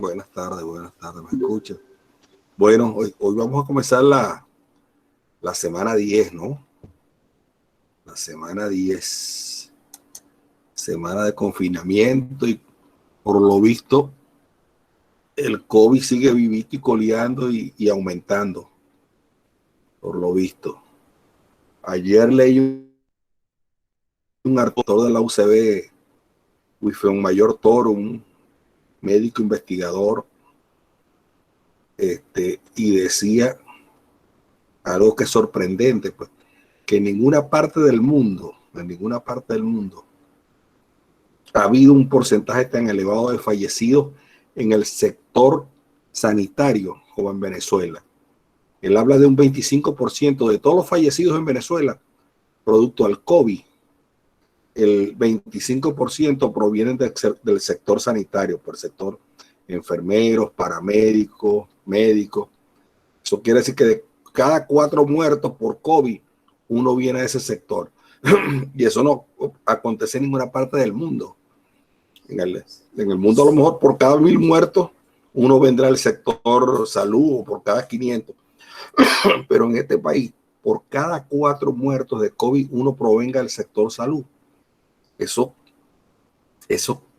Buenas tardes, ¿me escucha? Bueno, hoy vamos a comenzar la semana 10, ¿no? La semana 10, semana de confinamiento y por lo visto el COVID sigue vivito y coleando y aumentando, por lo visto. Ayer leí un autor de la UCB, Wilfred Mayor Toro, un médico investigador, y decía algo que es sorprendente, pues, que en ninguna parte del mundo, ha habido un porcentaje tan elevado de fallecidos en el sector sanitario como en Venezuela. Él habla de un 25% de todos los fallecidos en Venezuela, producto al COVID. El 25% provienen del sector sanitario, por el sector enfermeros, paramédicos, médicos. Eso quiere decir que de cada 4 muertos por COVID, uno viene de ese sector. Y eso no acontece en ninguna parte del mundo. En el mundo, a lo mejor, por cada 1000 muertos, uno vendrá del sector salud, o por cada 500. Pero en este país, por cada 4 muertos de COVID, uno provenga del sector salud. Eso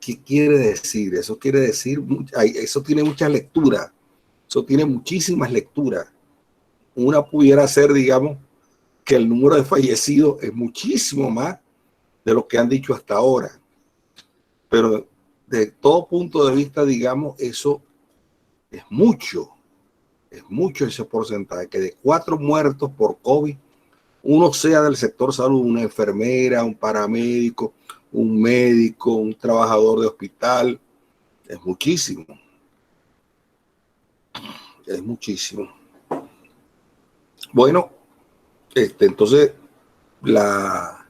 ¿qué quiere decir? Eso quiere decir, eso tiene muchas lecturas. Eso tiene muchísimas lecturas. Una pudiera ser, digamos, que el número de fallecidos es muchísimo más de lo que han dicho hasta ahora. Pero de todo punto de vista, digamos, eso es mucho ese porcentaje, que de 4 muertos por COVID, uno sea del sector salud, una enfermera, un paramédico, un médico, un trabajador de hospital. Es muchísimo. Es muchísimo. Bueno, entonces la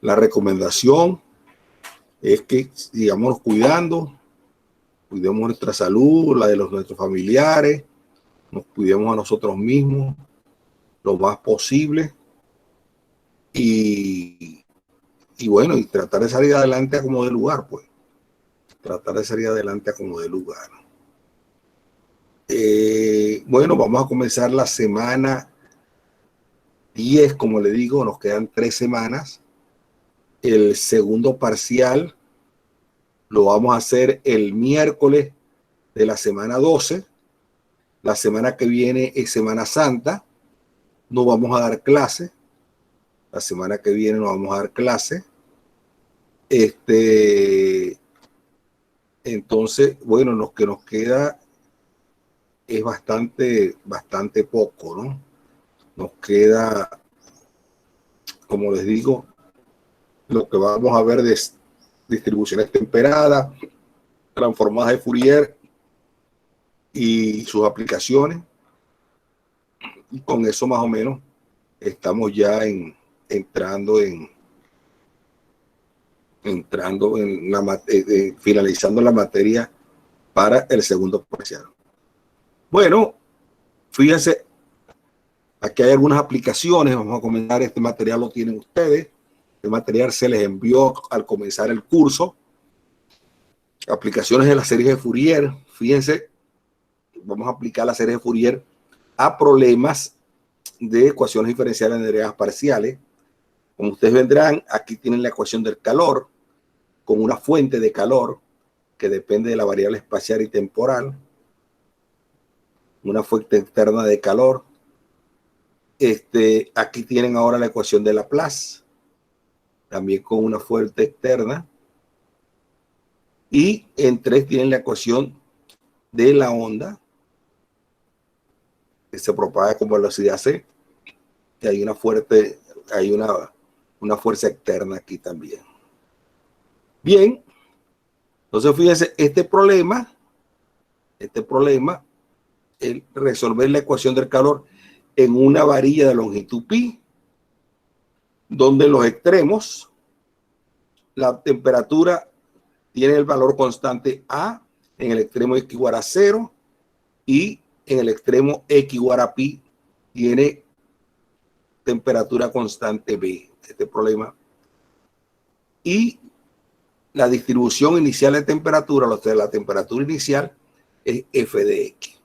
recomendación es que sigamos cuidemos nuestra salud, la de nuestros familiares, nos cuidemos a nosotros mismos lo más posible y bueno, y tratar de salir adelante a como de lugar, pues. Tratar de salir adelante a como de lugar. Bueno, vamos a comenzar la semana 10, como le digo, nos quedan 3 semanas. El segundo parcial lo vamos a hacer el miércoles de la semana 12. La semana que viene es Semana Santa. No vamos a dar clase. La semana que viene no vamos a dar clase. Entonces, bueno, lo que nos queda es bastante poco, ¿no? Nos queda, como les digo, lo que vamos a ver de distribuciones temperadas, transformadas de Fourier y sus aplicaciones. Y con eso más o menos estamos ya finalizando la materia para el segundo parcial. Bueno, fíjense, aquí hay algunas aplicaciones. Vamos a comentar, este material lo tienen ustedes. Este material se les envió al comenzar el curso. Aplicaciones de la serie de Fourier. Fíjense, vamos a aplicar la serie de Fourier a problemas de ecuaciones diferenciales en derivadas parciales. Como ustedes vendrán, aquí tienen la ecuación del calor con una fuente de calor que depende de la variable espacial y temporal. Una fuente externa de calor. Aquí tienen ahora la ecuación de Laplace, también con una fuente externa. Y en 3 tienen la ecuación de la onda, que se propaga con velocidad c. Y hay una fuerza externa aquí también. Bien, entonces fíjense, este problema, el resolver la ecuación del calor en una varilla de longitud pi, donde en los extremos la temperatura tiene el valor constante A, en el extremo x igual a 0, y en el extremo x igual a pi tiene temperatura constante B. Este problema. Y la distribución inicial de temperatura, o sea, la temperatura inicial, es f de x.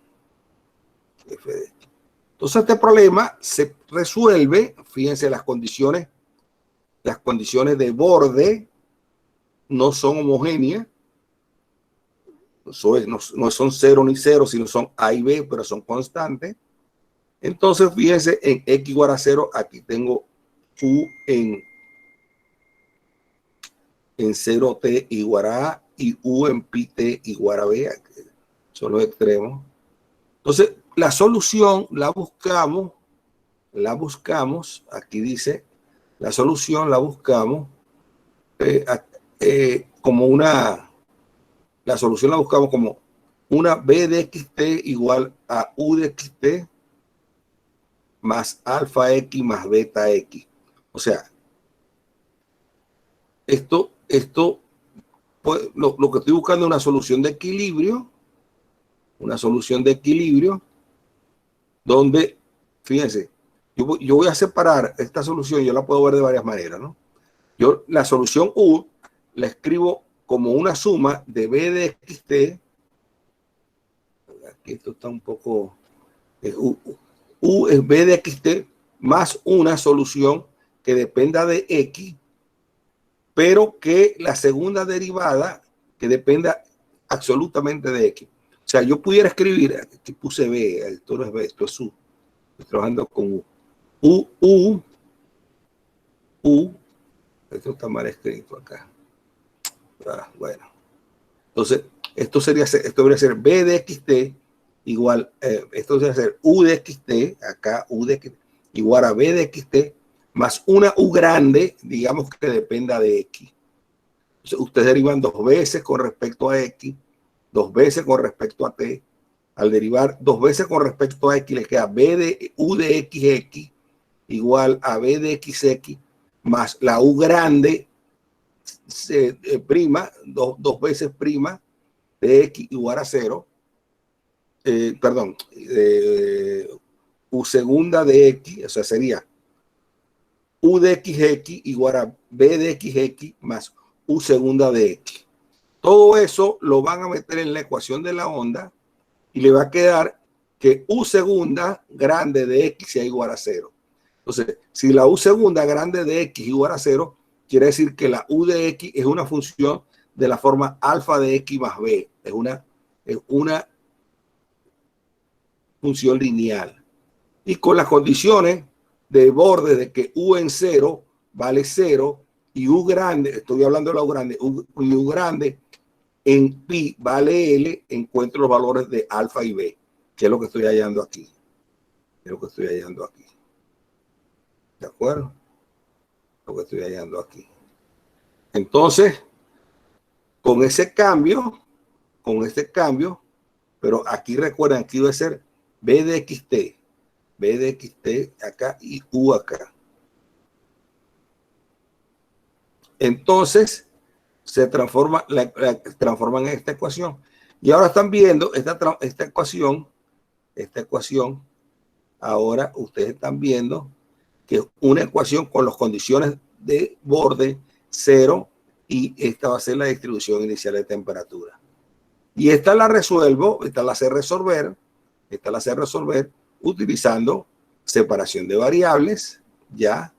Entonces este problema se resuelve, fíjense, las condiciones de borde no son homogéneas, no son 0 ni 0, sino son A y B, pero son constantes. Entonces, fíjense, en x igual a 0, aquí tengo u en 0t igual a A y u en pi t igual a B. Son los extremos. Entonces, la solución la buscamos, aquí dice, la solución la buscamos como la solución la buscamos como una b de xt igual a u de xt más alfa x más beta x. O sea, esto pues, lo que estoy buscando es una solución de equilibrio, donde, fíjense, yo voy a separar esta solución, yo la puedo ver de varias maneras, ¿no? Yo la solución u la escribo como una suma de b de xt. Aquí esto está un poco... u es b de xt más una solución que dependa de x, pero que la segunda derivada que dependa absolutamente de x. O sea, yo pudiera escribir, aquí puse b, esto no es b, esto es u. Estoy trabajando con u. Esto está mal escrito acá. Bueno. Entonces, esto debería ser b de xt igual, esto debería ser u de xt, acá u de xt, igual a b de xt más una u grande, digamos que dependa de x. Entonces, ustedes derivan dos veces con respecto a x, dos veces con respecto a t. Al derivar dos veces con respecto a x, le queda b de u de xx igual a b de xx más la u grande prima, dos veces prima de x igual a 0. Perdón, u segunda de x, o sea, sería u de xx igual a b de xx más u segunda de x. Todo eso lo van a meter en la ecuación de la onda y le va a quedar que u segunda grande de x sea igual a 0. Entonces, si la u segunda grande de x igual a 0, quiere decir que la u de x es una función de la forma alfa de x más b. Es una función lineal. Y con las condiciones de borde de que u en 0 vale 0 y u grande, estoy hablando de la u grande, u grande en pi vale L, encuentro los valores de alfa y b, que es lo que estoy hallando aquí. ¿De acuerdo? Lo que estoy hallando aquí. Entonces, con este cambio, pero aquí recuerden que iba a ser b de xt acá y u acá. Entonces, se transforman en esta ecuación. Y ahora están viendo esta ecuación, ahora ustedes están viendo que es una ecuación con las condiciones de borde 0 y esta va a ser la distribución inicial de temperatura. Y esta la resuelvo, esta la sé resolver utilizando separación de variables, ya,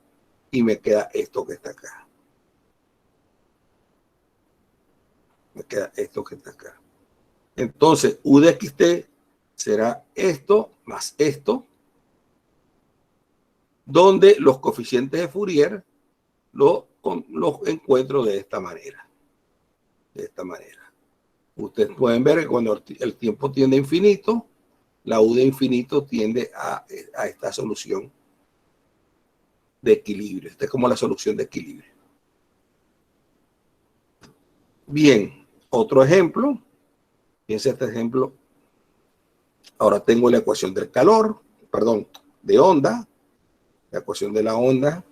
y me queda esto que está acá. Entonces, u de xt será esto más esto, donde los coeficientes de Fourier los encuentro de esta manera. Ustedes pueden ver que cuando el tiempo tiende a infinito, la u de infinito tiende a esta solución de equilibrio. Esta es como la solución de equilibrio. Bien, otro ejemplo. Fíjense este ejemplo. Ahora tengo la ecuación del calor, de onda, la ecuación de la onda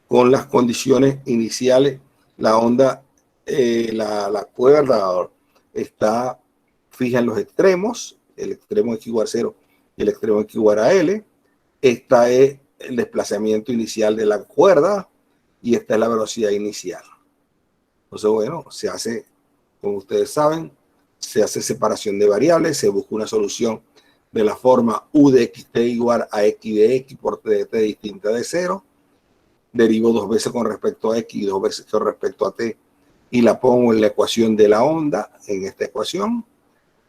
con las condiciones iniciales. La onda, la cuerda está fija en los extremos, el extremo x igual a 0 y el extremo x igual a L. Esta es el desplazamiento inicial de la cuerda y esta es la velocidad inicial. Entonces, bueno, se hace, como ustedes saben, se hace separación de variables, se busca una solución de la forma u de xt igual a x de x por t de t distinta de 0. Derivo dos veces con respecto a x y dos veces con respecto a t y la pongo en la ecuación de la onda, en esta ecuación,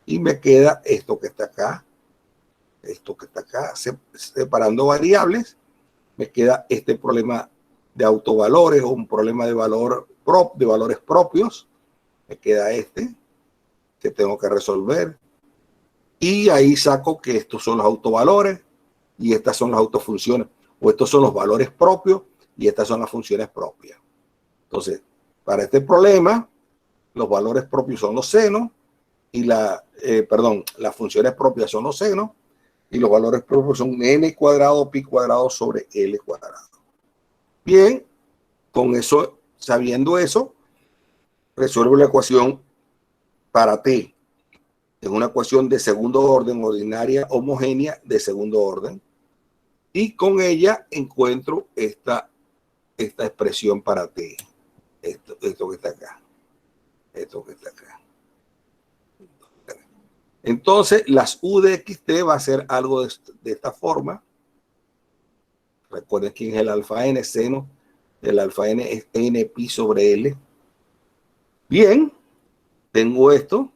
y me queda esto que está acá, separando variables, me queda este problema de autovalores o un problema de valores propios, me queda este que tengo que resolver, y ahí saco que estos son los autovalores y estas son las autofunciones, o estos son los valores propios y estas son las funciones propias. Entonces, para este problema, los valores propios son los senos y las funciones propias son los senos y los valores propios son n cuadrado pi cuadrado sobre l cuadrado. Bien, con eso, sabiendo eso, resuelvo la ecuación para t. Es una ecuación de segundo orden, ordinaria, homogénea de segundo orden. Y con ella encuentro esta expresión para t. Esto que está acá. Esto que está acá. Entonces, las u de xt va a ser algo de esta forma. Recuerden quién es el alfa n, seno del alfa n es n pi sobre l. Bien, tengo esto.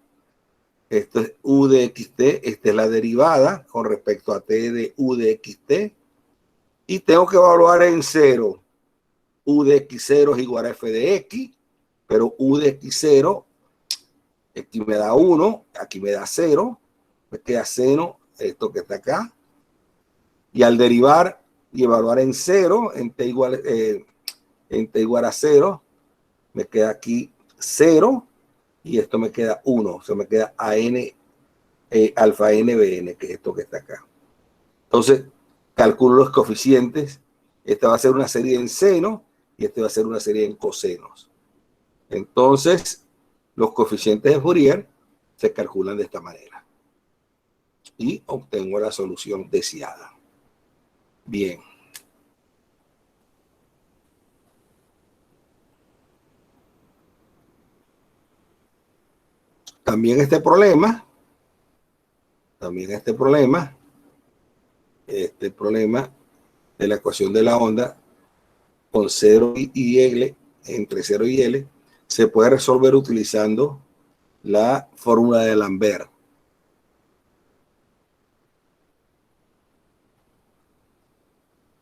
Esto es u de xt, esta es la derivada con respecto a t de u de xt. Y tengo que evaluar en cero. U de x0 es igual a f de x, pero u de x0, aquí me da 1, aquí me da 0, me queda seno, esto que está acá. Y al derivar y evaluar en 0, en t igual a 0, me queda aquí 0 y esto me queda 1, o sea, me queda alfa n bn, que es esto que está acá. Entonces, calculo los coeficientes. Esta va a ser una serie en seno y esta va a ser una serie en cosenos. Entonces, los coeficientes de Fourier se calculan de esta manera y obtengo la solución deseada. Bien. También este problema de la ecuación de la onda con 0 y L, entre 0 y L, se puede resolver utilizando la fórmula de Lambert.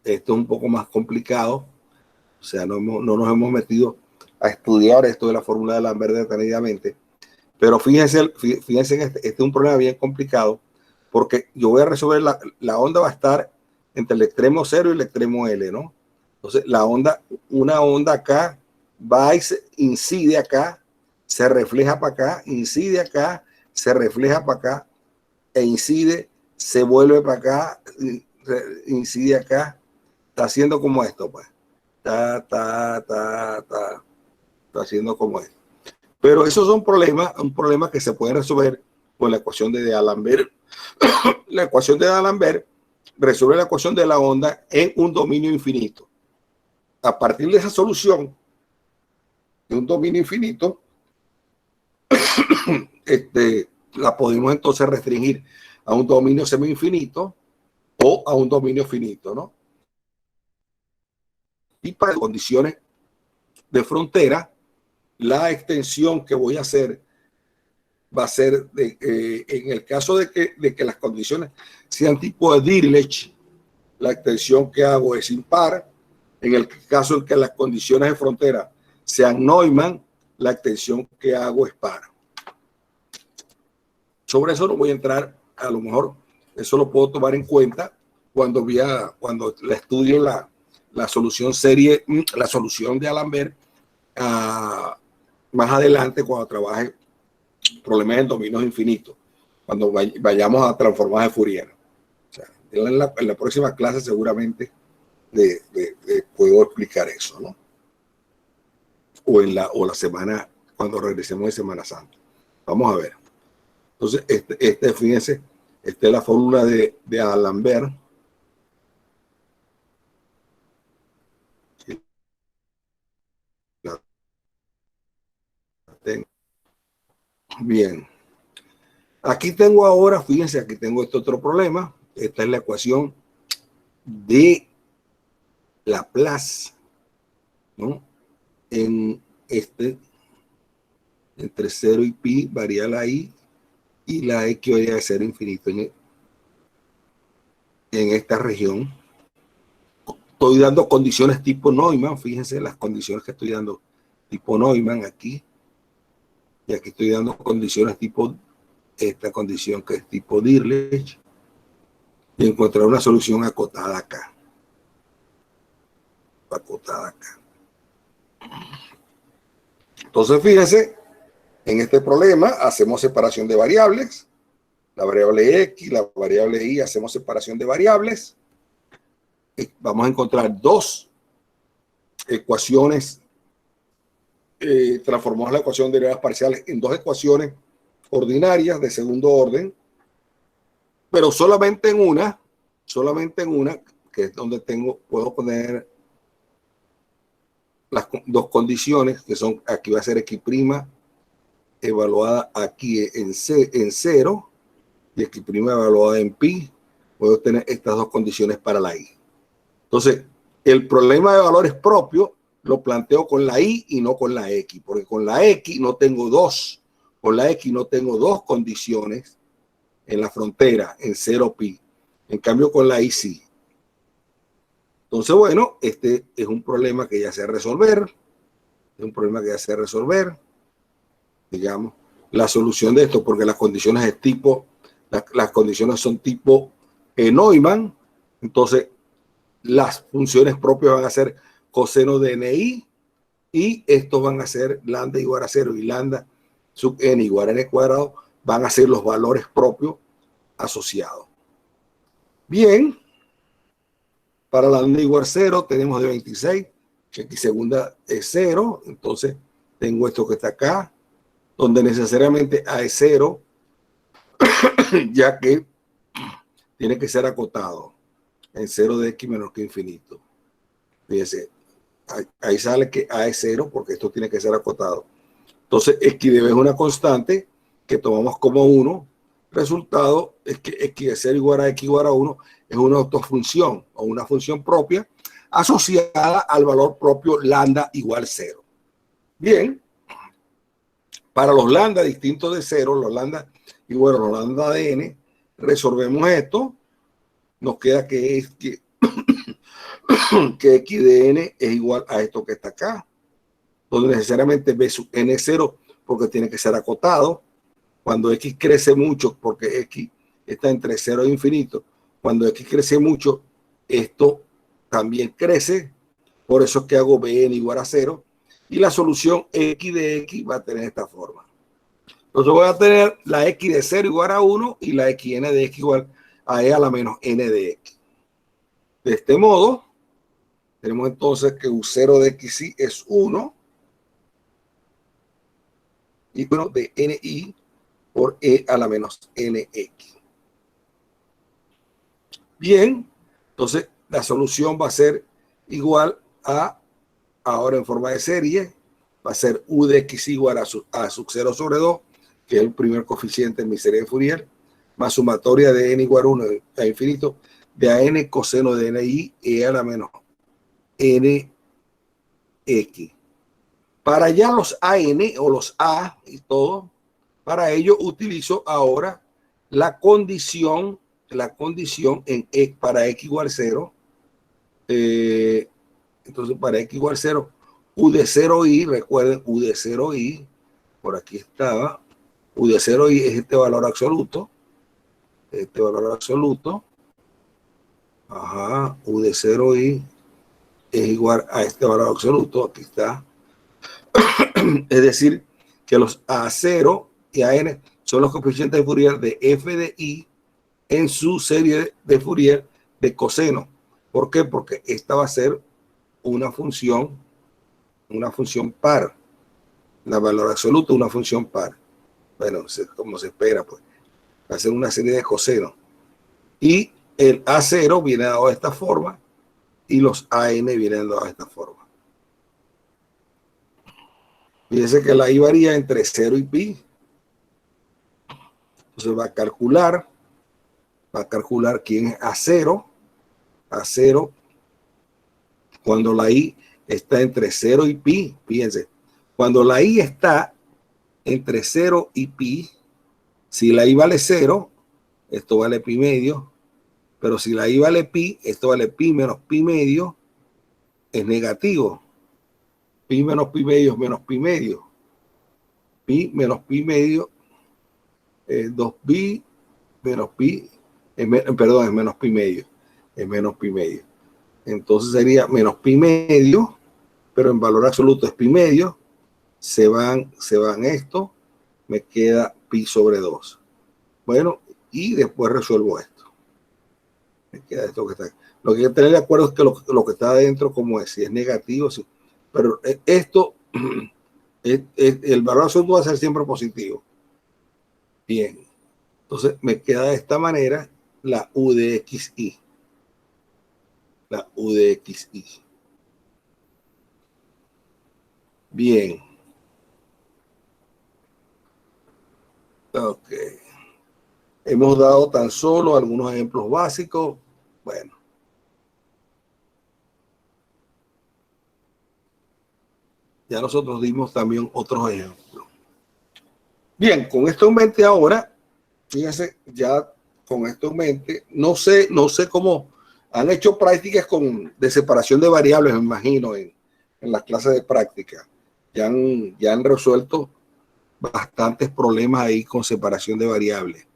Esto es un poco más complicado, o sea, no nos hemos metido a estudiar esto de la fórmula de Lambert detenidamente, pero fíjense en este es un problema bien complicado, porque yo voy a resolver, la onda va a estar entre el extremo 0 y el extremo L, ¿no? Entonces, una onda acá va y incide acá, se refleja para acá, incide acá, se refleja para acá, e incide, se vuelve para acá, incide acá. Está haciendo como esto, pues. Está haciendo como esto. Pero esos son un problema que se puede resolver con la ecuación de D'Alembert. La ecuación de D'Alembert resuelve la ecuación de la onda en un dominio infinito. A partir de esa solución de un dominio infinito, la podemos entonces restringir a un dominio semi-infinito o a un dominio finito, ¿no? Y para condiciones de frontera, la extensión que voy a hacer va a ser, en el caso de que las condiciones sean tipo de Dirichlet, la extensión que hago es impar. En el caso en que las condiciones de frontera sean Neumann, la extensión que hago es par. Sobre eso no voy a entrar, a lo mejor eso lo puedo tomar en cuenta cuando la estudie la solución la solución de D'Alembert más adelante cuando trabaje problemas en dominios infinitos, cuando vayamos a transformar de Fourier. O sea, en la próxima clase seguramente puedo explicar eso, ¿no? O la semana, cuando regresemos de Semana Santa. Vamos a ver. Entonces, fíjense, esta es la fórmula de D'Alembert. Bien. Aquí tengo ahora, fíjense, aquí tengo este otro problema. Esta es la ecuación de Laplace, ¿no? En este, entre 0 y pi, varía la i, y la x varía de 0 a infinito en esta región. Estoy dando condiciones tipo Neumann, fíjense las condiciones que estoy dando tipo Neumann aquí, y aquí estoy dando condiciones tipo, esta condición que es tipo Dirichlet, y encontrar una solución acotada acá. Acotada acá. Entonces, fíjense, en este problema hacemos separación de variables, la variable x, la variable y, hacemos separación de variables. Vamos a encontrar dos ecuaciones, transformamos la ecuación de derivadas parciales en dos ecuaciones ordinarias de segundo orden, pero solamente en una, que es donde puedo poner las dos condiciones, que son, aquí va a ser x' evaluada aquí en 0, y x' evaluada en pi. Puedo tener estas dos condiciones para la i. Entonces, el problema de valores propios lo planteo con la i y no con la x, porque con la x no tengo dos condiciones en la frontera, en 0 pi. En cambio, con la i sí. Entonces, bueno, este es un problema que ya sé resolver. Digamos, la solución de esto, porque las condiciones es tipo, las condiciones son tipo Neumann. Entonces, las funciones propias van a ser coseno de ni, y estos van a ser lambda igual a 0 y lambda sub n igual a n cuadrado, van a ser los valores propios asociados. Bien, para lambda igual a 0 tenemos de 26, que aquí segunda es 0, entonces tengo esto que está acá, donde necesariamente a es 0, ya que tiene que ser acotado en 0 de x menos que infinito. Fíjense, ahí sale que a es 0 porque esto tiene que ser acotado. Entonces, x debe es una constante que tomamos como 1. Resultado es que x de 0 igual a x igual a 1 es una autofunción o una función propia asociada al valor propio lambda igual 0. Bien, para los lambda distintos de 0, los lambda igual a los lambda de n, resolvemos esto. Nos queda que x de n es igual a esto que está acá, donde necesariamente b sub n es 0 porque tiene que ser acotado. Cuando x crece mucho, porque x está entre 0 e infinito, cuando x crece mucho, esto también crece. Por eso es que hago bn igual a 0. Y la solución x de x va a tener esta forma. Entonces voy a tener la x de 0 igual a 1 y la xn de x igual a e a la menos n de x. De este modo, tenemos entonces que u0 de xi es 1 y 1 de ni por e a la menos nx. Bien, entonces la solución va a ser igual a, ahora en forma de serie, va a ser u de x igual a sub 0 sobre 2, que es el primer coeficiente en mi serie de Fourier, más sumatoria de n igual a 1 a infinito, de a n coseno de ni e a la menos nx. Para ya los AN o los A y todo, para ello utilizo ahora la condición en para x igual 0. Entonces, para x igual 0, u de 0i, recuerden, u de 0i, por aquí estaba, u de 0i es este valor absoluto, ajá, u de 0i es igual a este valor absoluto, aquí está. Es decir, que los A0 y AN son los coeficientes de Fourier de f de i en su serie de Fourier de coseno. ¿Por qué? Porque esta va a ser una función par. La valor absoluto, una función par. Bueno, como se espera, pues. Va a ser una serie de coseno. Y el A0 viene dado de esta forma y los AN vienen dados de esta forma. Fíjense que la I varía entre 0 y pi. Entonces va a calcular quién es A0, cuando la I está entre 0 y pi. Fíjense, cuando la I está entre 0 y pi, si la I vale 0, esto vale pi medio, pero si la I vale pi, esto vale pi menos pi medio, es negativo. Pi menos pi medio es menos pi medio. Pi menos pi medio es 2pi menos pi, perdón, es menos pi medio. Es menos pi medio. Entonces sería menos pi medio, pero en valor absoluto es pi medio. Se van esto, me queda pi sobre 2. Bueno, y después resuelvo esto. Me queda esto que está aquí. Lo que hay que tener de acuerdo es que lo que está adentro, como es, si es negativo, sí. Pero esto, el valor absoluto va a ser siempre positivo. Bien. Entonces me queda de esta manera la U de XI. La U de XI. Bien. Ok. Hemos dado tan solo algunos ejemplos básicos. Bueno. Ya nosotros dimos también otros ejemplos. Bien, con esto en mente ahora, fíjense, ya con esto en mente, no sé cómo han hecho prácticas de separación de variables, me imagino, en las clases de práctica. Ya han resuelto bastantes problemas ahí con separación de variables.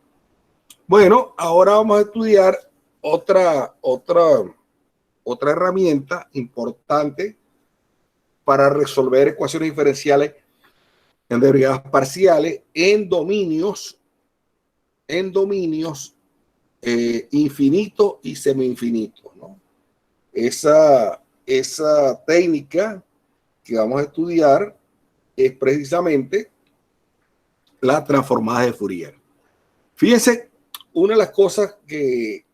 Bueno, ahora vamos a estudiar otra herramienta importante para resolver ecuaciones diferenciales en derivadas parciales en dominios infinito y semi-infinito, ¿no? Esa técnica que vamos a estudiar es precisamente la transformada de Fourier. Fíjense, una de las cosas que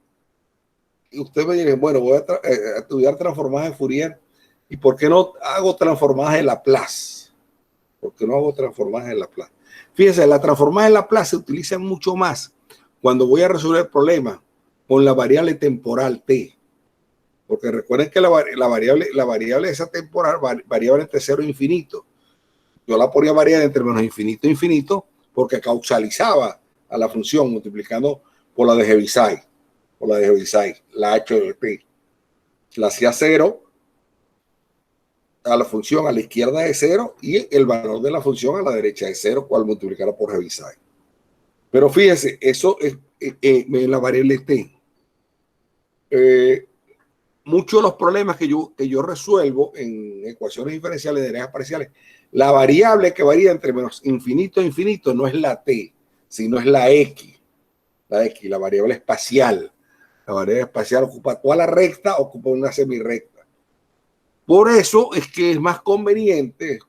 ustedes me dirán, bueno, voy a estudiar transformadas de Fourier, ¿y por qué no hago transformadas de Laplace? ¿Por qué no hago transformadas de Laplace? Fíjense, las transformadas de Laplace se utilizan mucho más cuando voy a resolver problemas con la variable temporal t. Porque recuerden que la variable esa temporal variable entre 0 e infinito. Yo la ponía variable entre menos infinito e infinito porque causalizaba a la función multiplicando por la de Heaviside. La h de t. La hacía 0 a la función a la izquierda de 0 y el valor de la función a la derecha de 0, cual multiplicará por Heaviside. Pero fíjense, eso es la variable t. Muchos de los problemas que yo resuelvo en ecuaciones diferenciales de derivadas parciales, la variable que varía entre menos infinito e infinito no es la t, sino es la x. La variable espacial. La variable espacial ocupa toda la recta, ocupa una semirrecta. Por eso es que es conveniente,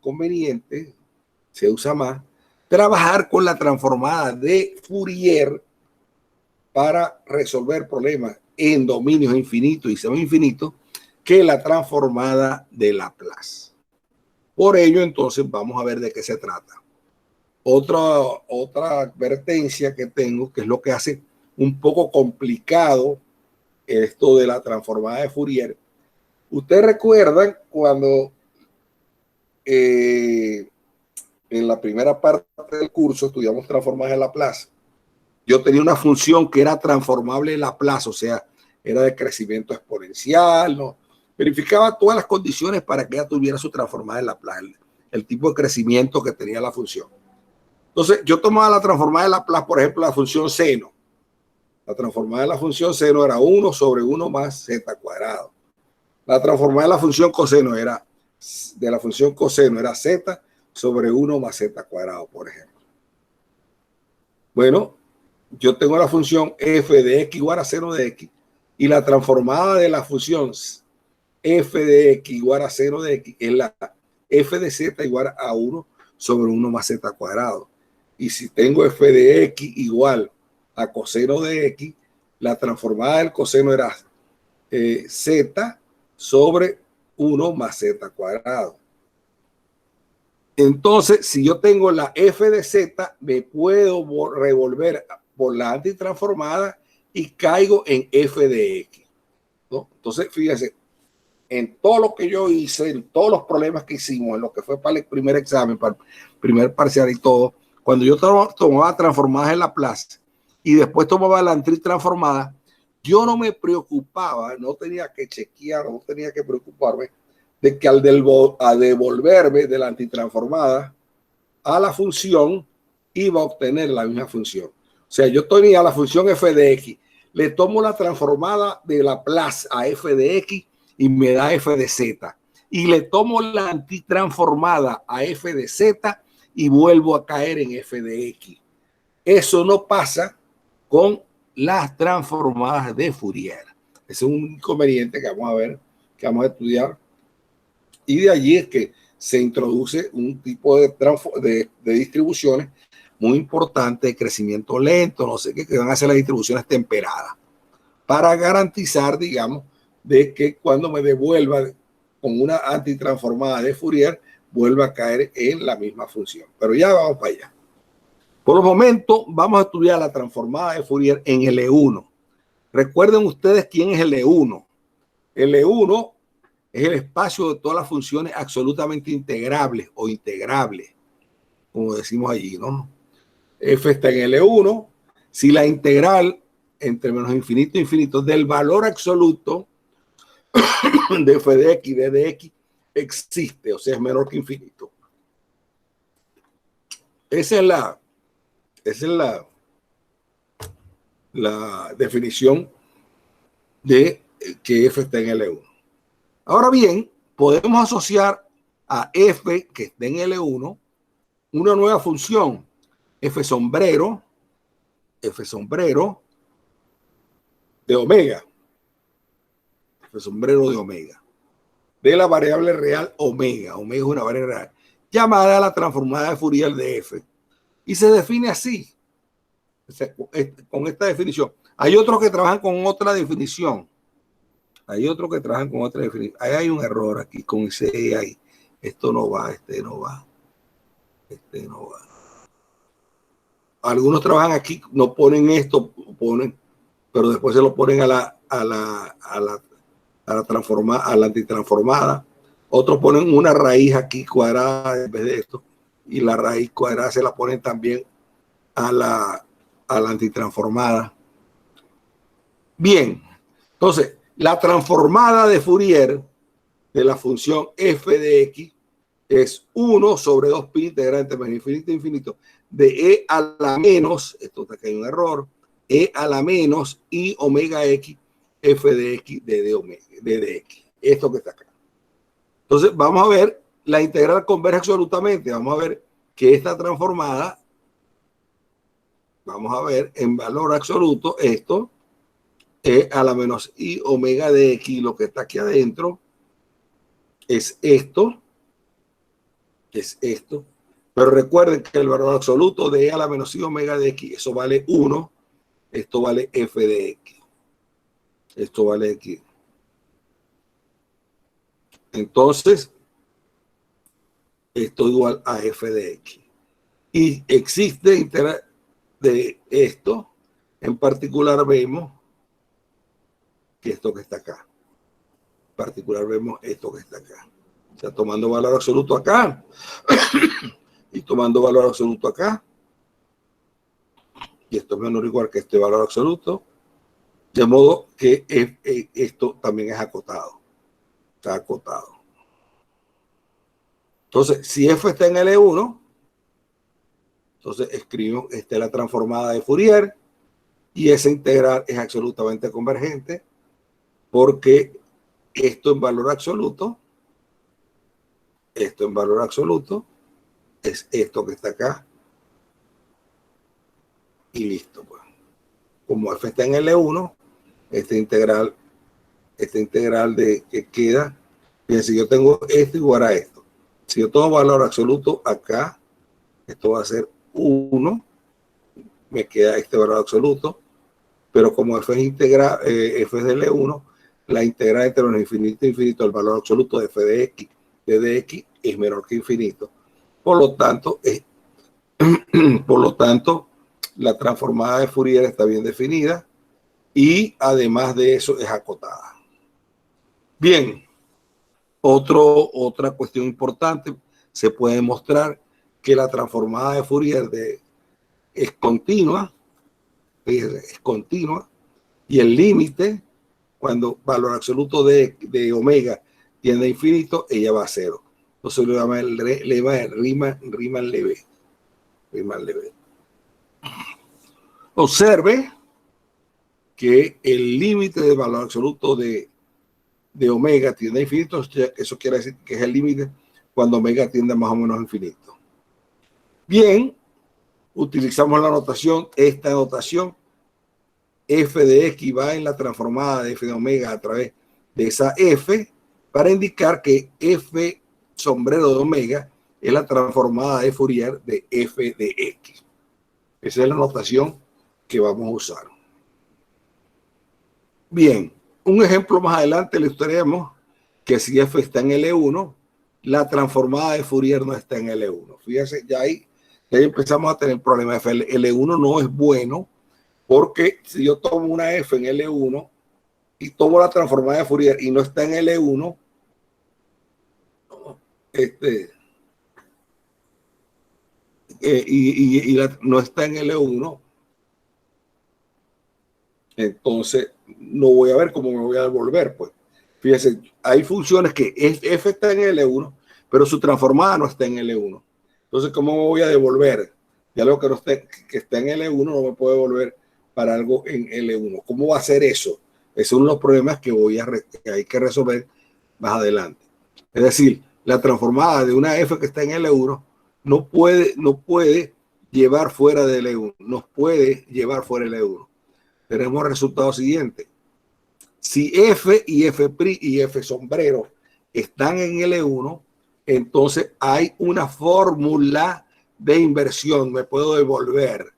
se usa más, trabajar con la transformada de Fourier para resolver problemas en dominios infinitos y semi-infinitos que la transformada de Laplace. Por ello, entonces, vamos a ver de qué se trata. Otra advertencia que tengo, que es lo que hace un poco complicado esto de la transformada de Fourier. Ustedes recuerdan cuando en la primera parte del curso estudiamos transformadas de Laplace. Yo tenía una función que era transformable de Laplace, o sea, era de crecimiento exponencial, ¿no? Verificaba todas las condiciones para que ella tuviera su transformada de Laplace, el tipo de crecimiento que tenía la función. Entonces, yo tomaba la transformada de Laplace, por ejemplo, la función seno. La transformada de la función seno era 1 sobre 1 más z cuadrado. La transformada de la función coseno era z sobre 1 más z cuadrado, por ejemplo. Bueno, yo tengo la función f de x igual a seno de x y la transformada de la función f de x igual a seno de x es la f de z igual a 1 sobre 1 más z cuadrado. Y si tengo f de x igual a coseno de x, la transformada del coseno era z sobre 1 más z cuadrado. Entonces, si yo tengo la f de z, me puedo revolver por la antitransformada y caigo en f de x, ¿no? Entonces, fíjense, en todo lo que yo hice, en todos los problemas que hicimos, en lo que fue para el primer examen, para el primer parcial y todo, cuando yo tomaba transformadas en Laplace y después tomaba la antitransformada, yo no me preocupaba, no tenía que chequear, no tenía que preocuparme de que al devolverme de la antitransformada a la función iba a obtener la misma función. O sea, yo tenía la función f de x, le tomo la transformada de Laplace a f de x y me da f de z. Y le tomo la antitransformada a f de z y vuelvo a caer en f de x. Eso no pasa con las transformadas de Fourier. Ese es un inconveniente que vamos a ver, que vamos a estudiar. Y de allí es que se introduce un tipo de distribuciones muy importante, de crecimiento lento, no sé qué, que van a ser las distribuciones temperadas, para garantizar, digamos, de que cuando me devuelva con una antitransformada de Fourier, vuelva a caer en la misma función. Pero ya vamos para allá. Por el momento, vamos a estudiar la transformada de Fourier en L1. Recuerden ustedes quién es L1. L1 es el espacio de todas las funciones absolutamente integrables o integrables, como decimos allí, ¿no? F está en L1. Si la integral entre menos infinito e infinito del valor absoluto de f de x y d de x existe, o sea, es menor que infinito. Esa es la definición de que f está en L1. Ahora bien, podemos asociar a f que está en L1 una nueva función, f sombrero de omega, f sombrero de omega, de la variable real omega. Omega es una variable real, llamada la transformada de Fourier de f. Y se define así, con esta definición. Hay otros que trabajan con otra definición. Ahí hay un error aquí con ese ahí. Esto no va, este no va. Algunos trabajan aquí, no ponen esto, pero después se lo ponen a la antitransformada. Otros ponen una raíz aquí cuadrada en vez de esto, y la raíz cuadrada se la ponen también a la antitransformada. Bien, entonces, la transformada de Fourier de la función f de x es 1 sobre 2pi integrante menos infinito a infinito de e a la menos, esto está aquí hay un error, e a la menos i omega x f de x de x. Esto que está acá. Entonces, vamos a ver, la integral converge absolutamente. Vamos a ver que esta transformada, vamos a ver en valor absoluto, esto e a la menos i omega de x, lo que está aquí adentro, es esto, pero recuerden que el valor absoluto de e a la menos i omega de x, eso vale 1, esto vale f de x, esto vale x. Entonces, esto igual a f de x. Y existe integral de esto, en particular vemos que esto que está acá. En particular vemos esto que está acá. O sea, tomando valor absoluto acá y tomando valor absoluto acá. Y esto es menor o igual que este valor absoluto. De modo que esto también es acotado. Está acotado. Entonces, si f está en L1, entonces escribo, esta es la transformada de Fourier y esa integral es absolutamente convergente porque esto en valor absoluto, es esto que está acá y listo. Pues. Como f está en L1, esta integral de que queda, fíjense, yo tengo esto igual a esto. Si yo tomo valor absoluto acá, esto va a ser 1, me queda este valor absoluto, pero como f es integral, f es de L1, la integral entre los infinito e infinito, el valor absoluto de f de x, de dx es menor que infinito. Por lo tanto, La transformada de Fourier está bien definida y además de eso es acotada. Bien, otra cuestión importante, se puede demostrar que la transformada de Fourier es continua y el límite, cuando valor absoluto de omega tiende a infinito, ella va a cero. Entonces le llama Riemann Levé. Observe que el límite de valor absoluto de omega tiende a infinito. Eso quiere decir que es el límite cuando omega tiende a más o menos infinito. Bien, utilizamos la notación, esta notación, f de x va en la transformada de f de omega a través de esa f para indicar que f sombrero de omega es la transformada de Fourier de f de x. Esa es la notación que vamos a usar. Bien, un ejemplo más adelante le mostraremos que si f está en L1, la transformada de Fourier no está en L1. Fíjense, ya ahí empezamos a tener problemas. L1 no es bueno porque si yo tomo una f en L1 y tomo la transformada de Fourier y no está en L1, no está en L1, entonces no voy a ver cómo me voy a devolver. Pues fíjense, hay funciones que f está en L1, pero su transformada no está en L1. Entonces, ¿cómo me voy a devolver de algo que, no esté, que está en L1? No me puedo devolver para algo en L1. ¿Cómo va a ser eso? Esos son los problemas que hay que resolver más adelante. Es decir, la transformada de una f que está en L1 no puede llevar fuera de L1. No puede llevar fuera de L1. Tenemos el resultado siguiente. Si f y f sombrero están en L1, entonces hay una fórmula de inversión. Me puedo devolver.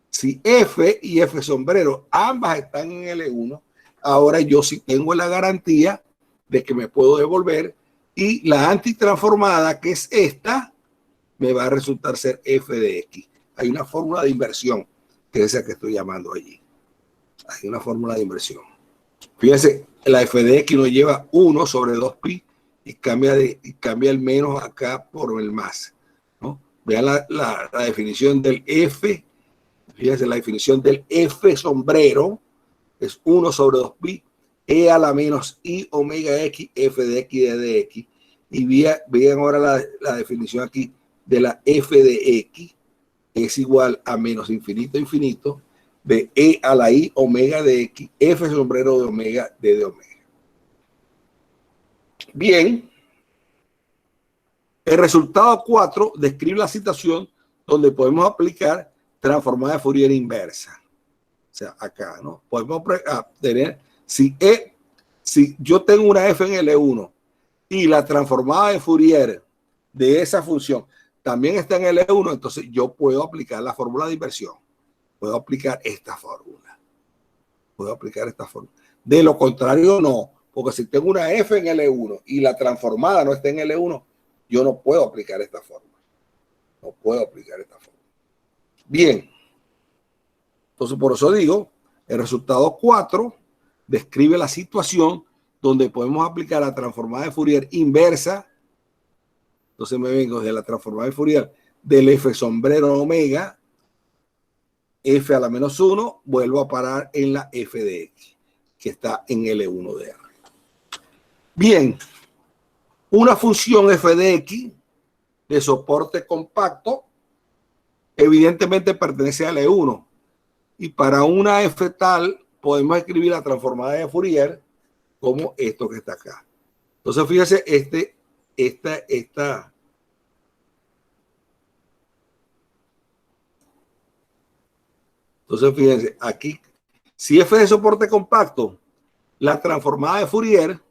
Si f y f sombrero ambas están en L1, ahora yo sí tengo la garantía de que me puedo devolver y la antitransformada, que es esta, me va a resultar ser f de x. Hay una fórmula de inversión, que es esa que estoy llamando allí. Hay una fórmula de inversión. Fíjense, la f de x nos lleva 1 sobre 2pi y cambia el menos acá por el más, ¿no? Vean la definición del f. Fíjense, la definición del f sombrero es 1 sobre 2pi e a la menos i omega x f de x de dx. Y vean ahora la definición aquí de la f de x es igual a menos infinito de e a la i omega de x f sombrero de omega de omega. Bien, el resultado 4 describe la situación donde podemos aplicar transformada de Fourier inversa. O sea, acá, ¿no? Podemos tener, si yo tengo una f en L1 y la transformada de Fourier de esa función también está en L1, entonces yo puedo aplicar la fórmula de inversión. Puedo aplicar esta fórmula. De lo contrario, no. Porque si tengo una f en L1 y la transformada no está en L1, yo no puedo aplicar esta fórmula. Bien. Entonces, por eso digo, el resultado 4 describe la situación donde podemos aplicar la transformada de Fourier inversa. Entonces me vengo de la transformada de Fourier del f sombrero omega, f a la menos 1, vuelvo a parar en la f de x, que está en L1 de R. Bien, una función f de x de soporte compacto evidentemente pertenece a L1. Y para una f tal, podemos escribir la transformada de Fourier como esto que está acá. Entonces, fíjense, Entonces, fíjense, aquí, si f es de soporte compacto, la transformada de Fourier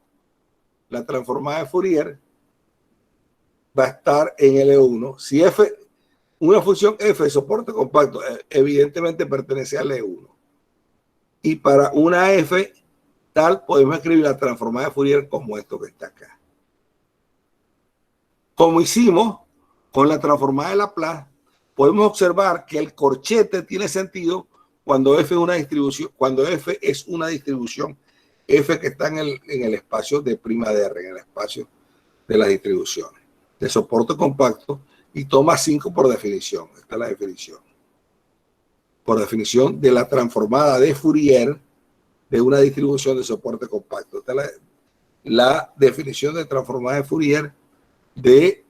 va a estar en L1. Si una función f de soporte compacto, evidentemente pertenece a L1. Y para una f tal, podemos escribir la transformada de Fourier como esto que está acá. Como hicimos con la transformada de Laplace, podemos observar que el corchete tiene sentido cuando F es una distribución, F que está en el espacio de prima de R, en el espacio de las distribuciones de soporte compacto, y toma 5 por definición. Esta es la definición. Por definición de la transformada de Fourier de una distribución de soporte compacto. Esta es la definición de transformada de Fourier de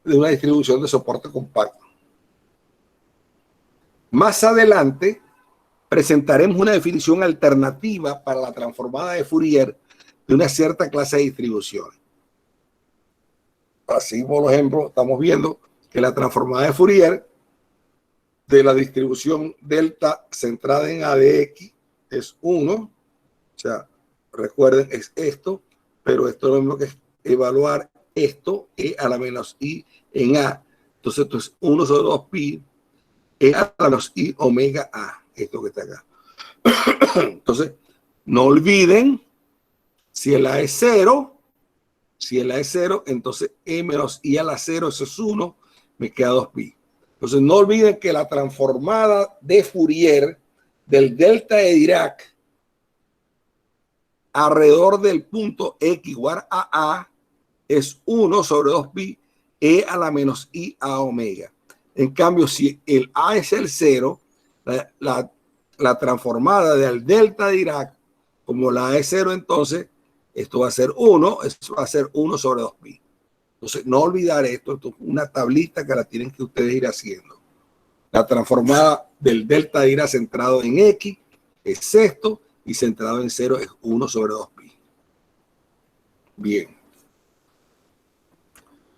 una distribución de soporte compacto. Más adelante presentaremos una definición alternativa para la transformada de Fourier de una cierta clase de distribuciones. Así, por ejemplo, estamos viendo que la transformada de Fourier de la distribución delta centrada en A de X es 1. O sea, recuerden, es esto, pero esto es lo mismo que evaluar esto, E a la menos I en A. Entonces, esto es 1 sobre 2pi, E a la menos I omega A, esto que está acá. Entonces, no olviden, si el A es 0, entonces E menos I a la 0, eso es 1, me queda 2pi. Entonces, no olviden que la transformada de Fourier del delta de Dirac alrededor del punto X igual a A es 1 sobre 2pi E a la menos I a omega. En cambio, si el A es el 0, la transformada del delta de Dirac, como la A es 0, entonces esto va a ser 1, esto va a ser 1 sobre 2pi. Entonces, no olvidar esto, esto es una tablita que la tienen que ustedes ir haciendo. La transformada del delta de Dirac centrado en X es esto, y centrado en 0 es 1 sobre 2pi. Bien.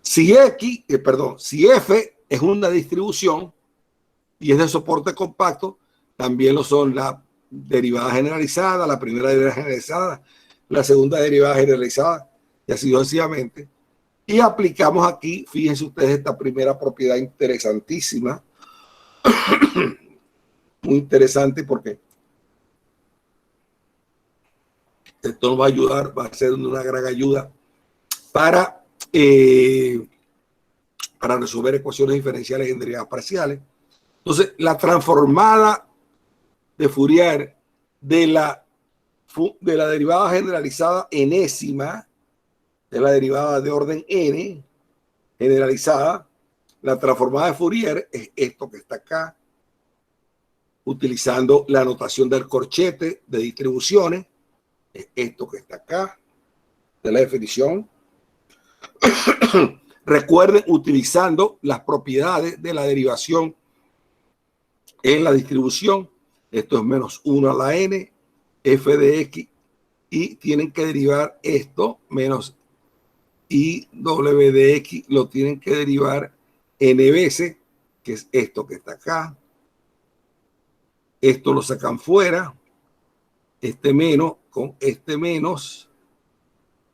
Si F es una distribución y es de soporte compacto, también lo son la derivada generalizada, la primera derivada generalizada, la segunda derivada generalizada, y así sucesivamente. Y aplicamos aquí, fíjense ustedes, esta primera propiedad interesantísima, muy interesante, porque esto nos va a ayudar, va a ser una gran ayuda para resolver ecuaciones diferenciales en derivadas parciales. Entonces, la transformada de Fourier de la derivada generalizada enésima, de la derivada de orden n generalizada, la transformada de Fourier es esto que está acá, utilizando la notación del corchete de distribuciones, es esto que está acá, de la definición. Recuerden, utilizando las propiedades de la derivación en la distribución, esto es menos 1 a la n, f de x, y tienen que derivar esto, menos i w de x, lo tienen que derivar n veces, que es esto que está acá. Esto lo sacan fuera, este menos con este menos,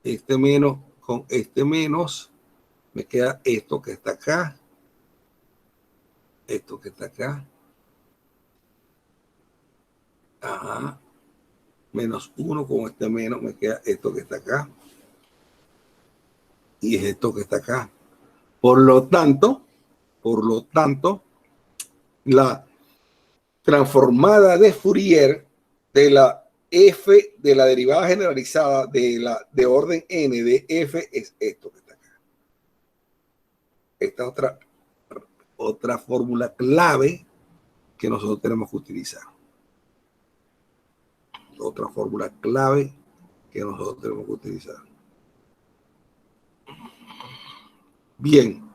este menos con este menos, me queda esto que está acá, esto que está acá. Ajá. Menos 1 con este menos, me queda esto que está acá. Y es esto que está acá. Por lo tanto, la transformada de Fourier de la f de la derivada generalizada de orden n de f es esto que está acá. Esta otra fórmula clave que nosotros tenemos que utilizar. Otra fórmula clave que nosotros tenemos que utilizar. Bien.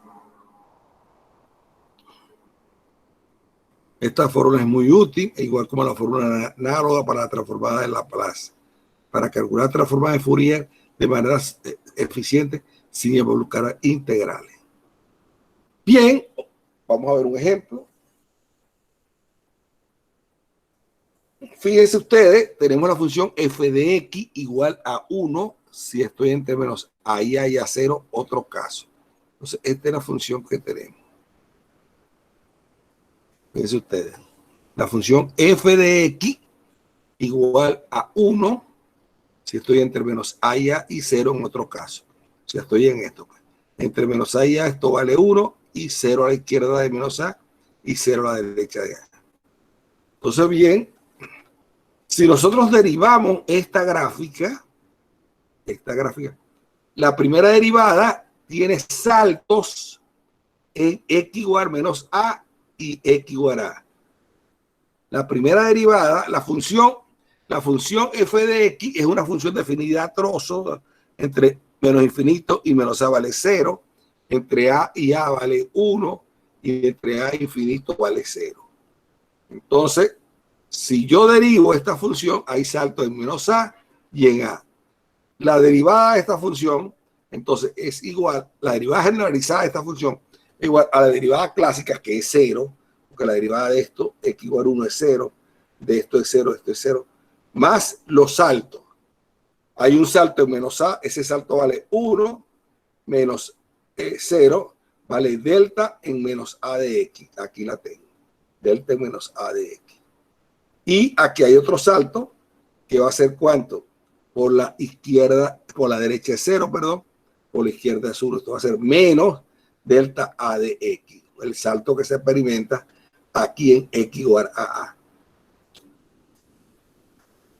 Esta fórmula es muy útil, igual como la fórmula análoga para la transformada de Laplace, para calcular transformadas de Fourier de manera eficiente sin involucrar integrales. Bien, vamos a ver un ejemplo. Fíjense ustedes, tenemos la función f de x igual a 1 si estoy en términos a y a 0, otro caso. Entonces, esta es la función que tenemos. Fíjense ustedes, la función f de x igual a 1 si estoy entre menos a y 0 en otro caso. Si estoy en esto, entre menos a y esto vale 1 y 0 a la izquierda de menos a y 0 a la derecha de A. Entonces, bien, si nosotros derivamos esta gráfica, la primera derivada tiene saltos en x igual menos a y x igual a. La primera derivada, la función f de x es una función definida a trozos entre menos infinito y menos a vale 0, entre a y a vale 1 y entre a e infinito vale 0. Entonces, si yo derivo esta función, hay saltos en menos a y en a. La derivada de esta función, entonces, es igual, la derivada generalizada de esta función es igual a la derivada clásica, que es 0, porque la derivada de esto, x igual a 1 es 0, de esto es 0, esto es 0, más los saltos. Hay un salto en menos a, ese salto vale 1, menos 0, vale delta en menos a de x. Aquí la tengo. Delta en menos a de x. Y aquí hay otro salto que va a ser ¿cuánto? Por la izquierda, por la derecha es 0, perdón, por la izquierda es 1. Esto va a ser menos delta a de x. El salto que se experimenta aquí en x igual a a.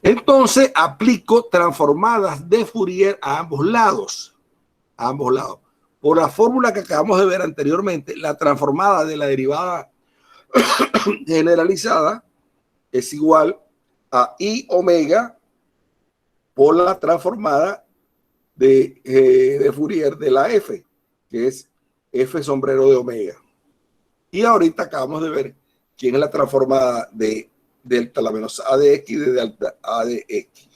Entonces aplico transformadas de Fourier a ambos lados. A ambos lados. Por la fórmula que acabamos de ver anteriormente, la transformada de la derivada generalizada es igual a I omega por la transformada de Fourier de la F, que es F sombrero de omega. Y ahorita acabamos de ver quién es la transformada de delta la menos a de x de delta a de x,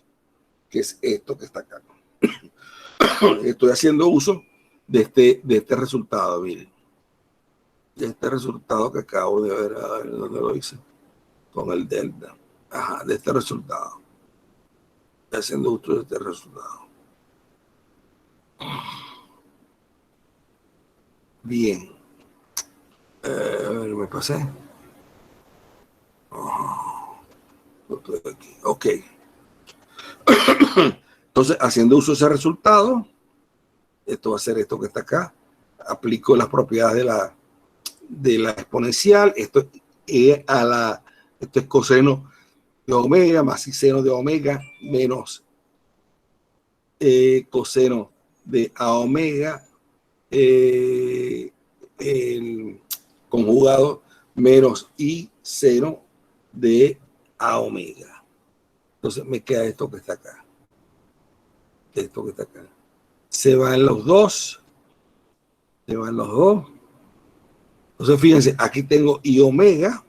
que es esto que está acá. Estoy haciendo uso de este resultado, miren. De este resultado que acabo de ver, a ver dónde lo hice, con el delta. Ajá, de este resultado. Estoy haciendo uso de este resultado. Bien. A ver, me pasé. Estoy aquí. Ok. Entonces, haciendo uso de ese resultado, esto va a ser esto que está acá. Aplico las propiedades de la exponencial. Esto es coseno de omega más seno de omega menos coseno de a omega el conjugado menos i seno de a omega. Entonces me queda esto que está acá. Esto que está acá. Se van los dos. Se van los dos. Entonces fíjense, aquí tengo i omega.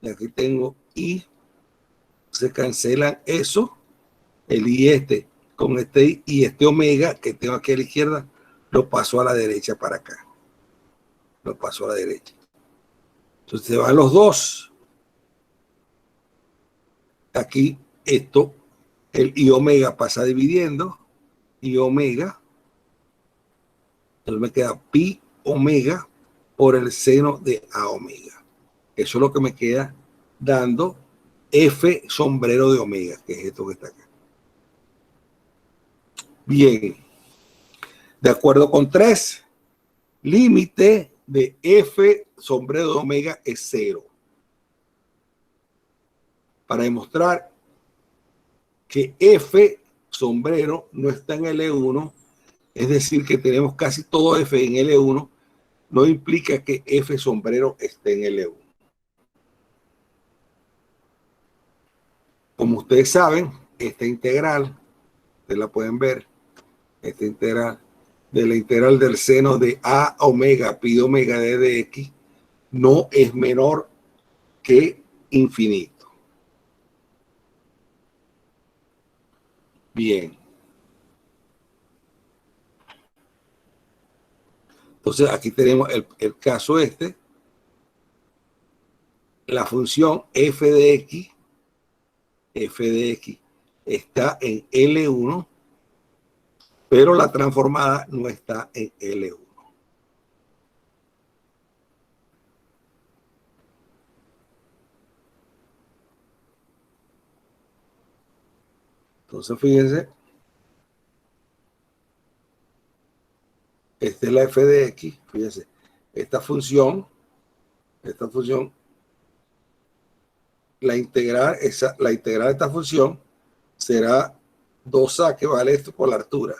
Y aquí tengo i. Se cancelan eso. El i este con este i y este omega que tengo aquí a la izquierda lo paso a la derecha para acá. Lo paso a la derecha. Entonces se van los dos. Aquí esto, el i omega pasa dividiendo. I omega. Entonces me queda pi omega por el seno de a omega. Eso es lo que me queda dando F sombrero de omega, que es esto que está acá. Bien. De acuerdo con 3, límite de F sombrero de omega es 0. Para demostrar que F sombrero no está en L1, es decir, que tenemos casi todo F en L1, no implica que F sombrero esté en L1. Como ustedes saben, esta integral, ustedes la pueden ver, esta integral de la integral del seno de a omega pi omega de x no es menor que infinito. Bien. Entonces aquí tenemos el caso este. La función f de x está en L1, pero la transformada no está en L1. Entonces fíjense, esta es la f de x, fíjense, esta función esta función, la integral de esta función será 2a, que vale esto por la altura.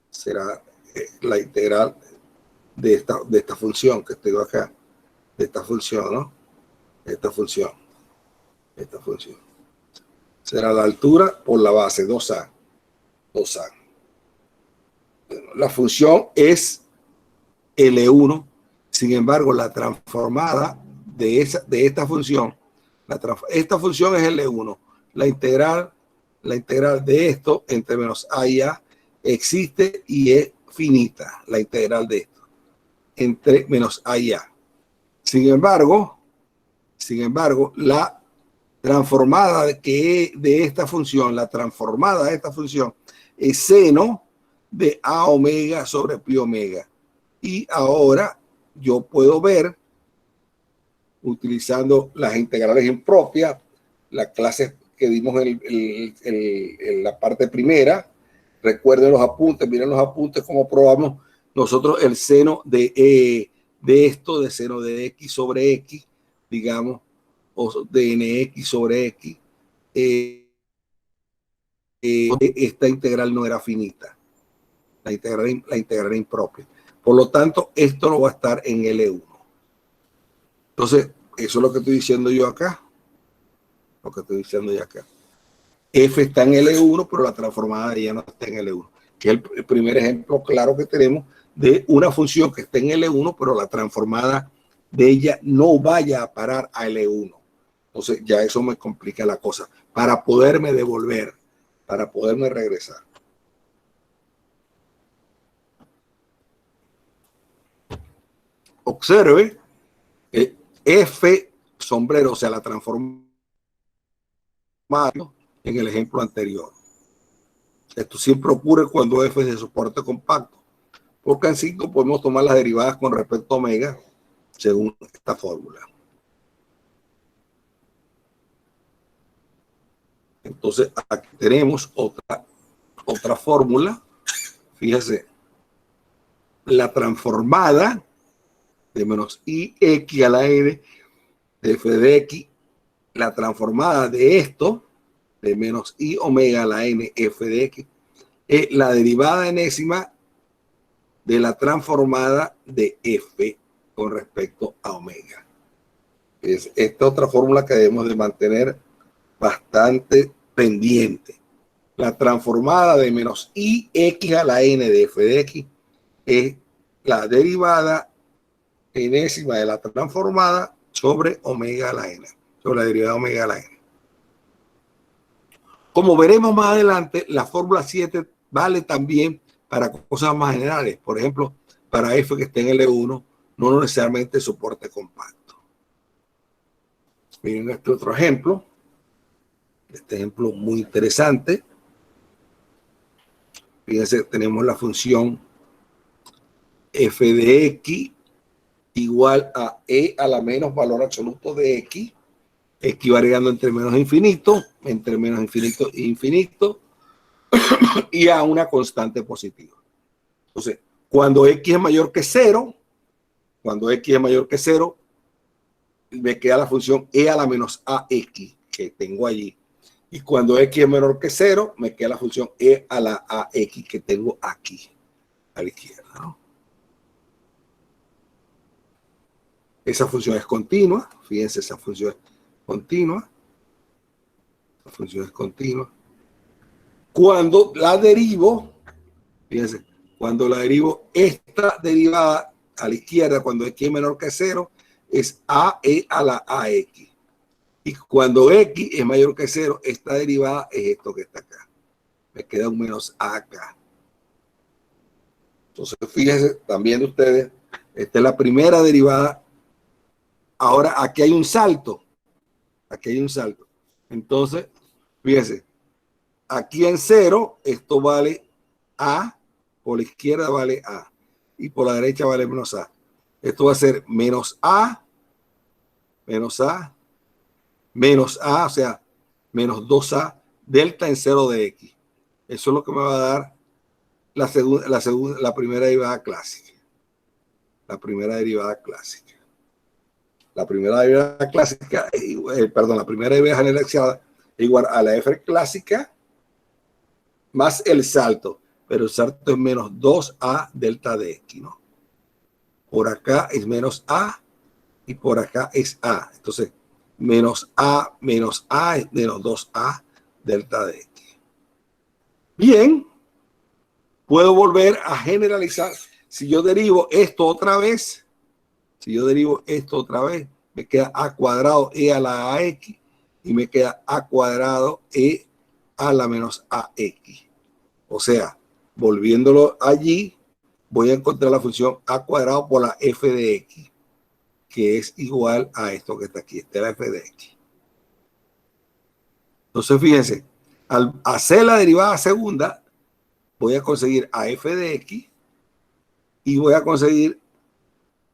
Será la integral de esta función que tengo acá, de esta función, ¿no? Esta función. Será la altura por la base, 2a. La función es L1, sin embargo, la transformada de esta función, esta función es L1, la integral de esto entre menos a y a existe y es finita, la integral de esto entre menos a y a. Sin embargo, la transformada de esta función, es seno de a omega sobre pi omega. Y ahora yo puedo ver, utilizando las integrales impropias, la clase que dimos en la parte primera. Recuerden los apuntes, miren los apuntes, cómo probamos nosotros el seno de esto, de seno de x sobre x, digamos, o de nx sobre x. Esta integral no era finita, la integral impropia. Por lo tanto, esto no va a estar en L1. Entonces, eso es lo que estoy diciendo yo acá. F está en L1, pero la transformada de ella no está en L1. Que es el primer ejemplo claro que tenemos de una función que está en L1, pero la transformada de ella no vaya a parar a L1. Entonces, ya eso me complica la cosa. Para poderme devolver, para poderme regresar. Observe, F sombrero, o sea, la transformada en el ejemplo anterior. Esto siempre ocurre cuando F es de soporte compacto, porque en 5 podemos tomar las derivadas con respecto a omega según esta fórmula. Entonces, aquí tenemos otra fórmula. Fíjese, la transformada de menos ix a la n de f de x, la transformada de esto, de menos i omega a la n f de x, es la derivada enésima de la transformada de f con respecto a omega. Es esta otra fórmula que debemos de mantener bastante pendiente. La transformada de menos ix a la n de f de x es la derivada enésima de la transformada sobre omega a la n, sobre la derivada omega a la n. Como veremos más adelante, la fórmula 7 vale también para cosas más generales. Por ejemplo, para f que esté en L1, no necesariamente soporte compacto. Miren este otro ejemplo. Este ejemplo muy interesante. Fíjense, tenemos la función f de x igual a e a la menos valor absoluto de x variando entre menos infinito e infinito, y a una constante positiva. Entonces, cuando x es mayor que 0, me queda la función e a la menos ax que tengo allí. Y cuando x es menor que 0, me queda la función e a la ax que tengo aquí, a la izquierda, ¿no? Esa función es continua. Fíjense, esa función es continua. Cuando la derivo, fíjense, cuando la derivo, esta derivada a la izquierda, cuando x es menor que 0, es ae a la ax. Y cuando x es mayor que 0, esta derivada es esto que está acá. Me queda un menos a acá. Entonces, fíjense, también ustedes, esta es la primera derivada. Ahora, aquí hay un salto. Entonces, fíjense, aquí en 0, esto vale a, por la izquierda vale a, y por la derecha vale menos a. Esto va a ser menos a, o sea, menos 2a, delta en 0 de x. Eso es lo que me va a dar la primera derivada clásica. La primera derivada clásica, la primera derivada generalizada es igual a la f clásica más el salto, pero el salto es menos 2a delta de x, ¿no? Por acá es menos a y por acá es a. Entonces, menos a es menos 2a delta de x. Bien, puedo volver a generalizar. Si yo derivo esto otra vez, me queda a cuadrado e a la ax y me queda a cuadrado e a la menos ax. O sea, volviéndolo allí, voy a encontrar la función a cuadrado por la f de x, que es igual a esto que está aquí. Esta es la f de x. Entonces, fíjense, al hacer la derivada segunda, voy a conseguir a f de x y voy a conseguir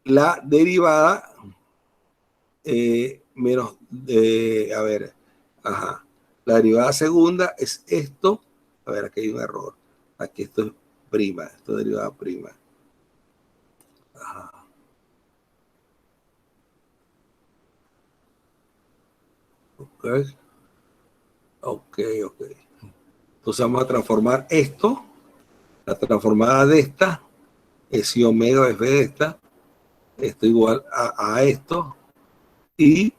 la derivada menos, a ver, ajá. La derivada segunda es esto. A ver, aquí hay un error. Aquí esto es prima, esto es derivada prima. Ajá. Ok. Entonces vamos a transformar esto. La transformada de esta es i omega f de esta. Esto igual a esto. Y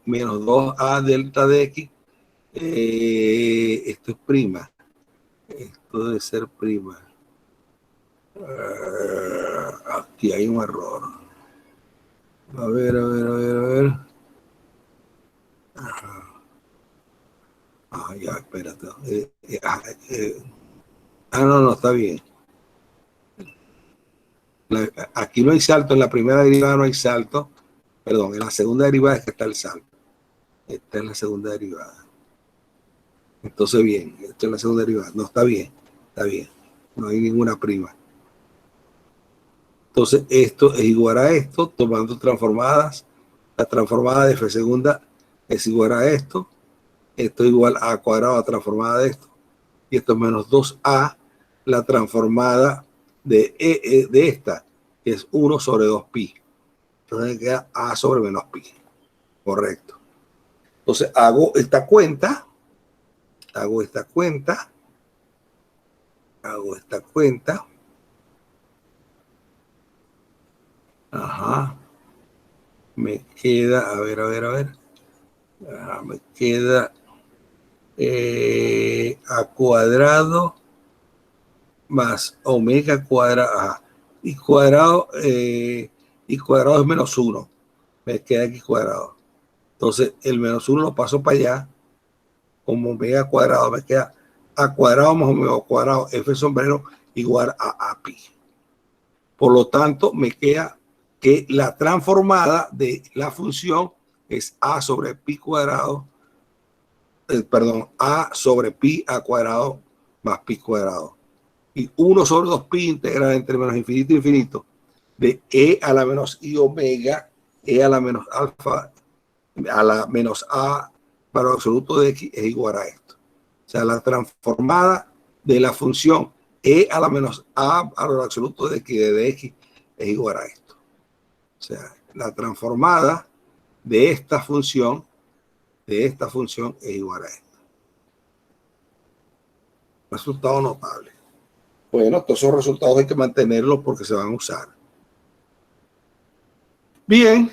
menos 2a delta de x. Esto es prima. Esto debe ser prima. Aquí hay un error. A ver. Ya, espérate. No, está bien. Aquí no hay salto, en la primera derivada no hay salto. Perdón, en la segunda derivada es que está el salto. Esta es la segunda derivada. Entonces, bien, esta es la segunda derivada. No, está bien. No hay ninguna prima. Entonces, esto es igual a esto, tomando transformadas. La transformada de f segunda es igual a esto. Esto es igual a cuadrado a transformada de esto. Y esto es menos 2a, la transformada de esta, que es 1 sobre 2pi. Entonces queda a sobre menos pi. Correcto. Entonces hago esta cuenta. Ajá. Me queda, a ver. Me queda a cuadrado más omega cuadrado. Y cuadrado es menos 1. Me queda aquí cuadrado. Entonces el menos 1 lo paso para allá. Como omega cuadrado me queda a cuadrado más omega cuadrado f sombrero igual a pi. Por lo tanto, me queda que la transformada de la función es a sobre pi cuadrado, a sobre pi a cuadrado más pi cuadrado. Y 1 sobre 2pi integral entre menos infinito e infinito de e a la menos i omega, e a la menos alfa, a la menos a para el absoluto de x es igual a esto. O sea, la transformada de la función e a la menos a para el absoluto de x es igual a esto. O sea, la transformada de esta función es igual a esto. Resultado notable. Bueno, todos esos resultados hay que mantenerlos porque se van a usar. Bien.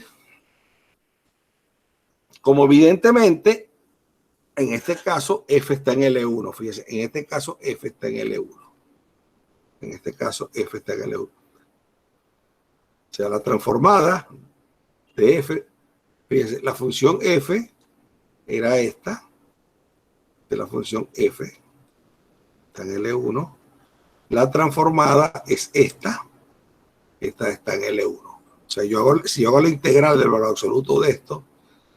Como evidentemente, en este caso, f está en L1. Fíjense, en este caso, f está en L1. O sea, la transformada de f, fíjense, la función f era esta, de la función f, está en L1. La transformada es esta está en L1. O sea, si yo hago la integral del valor absoluto de esto,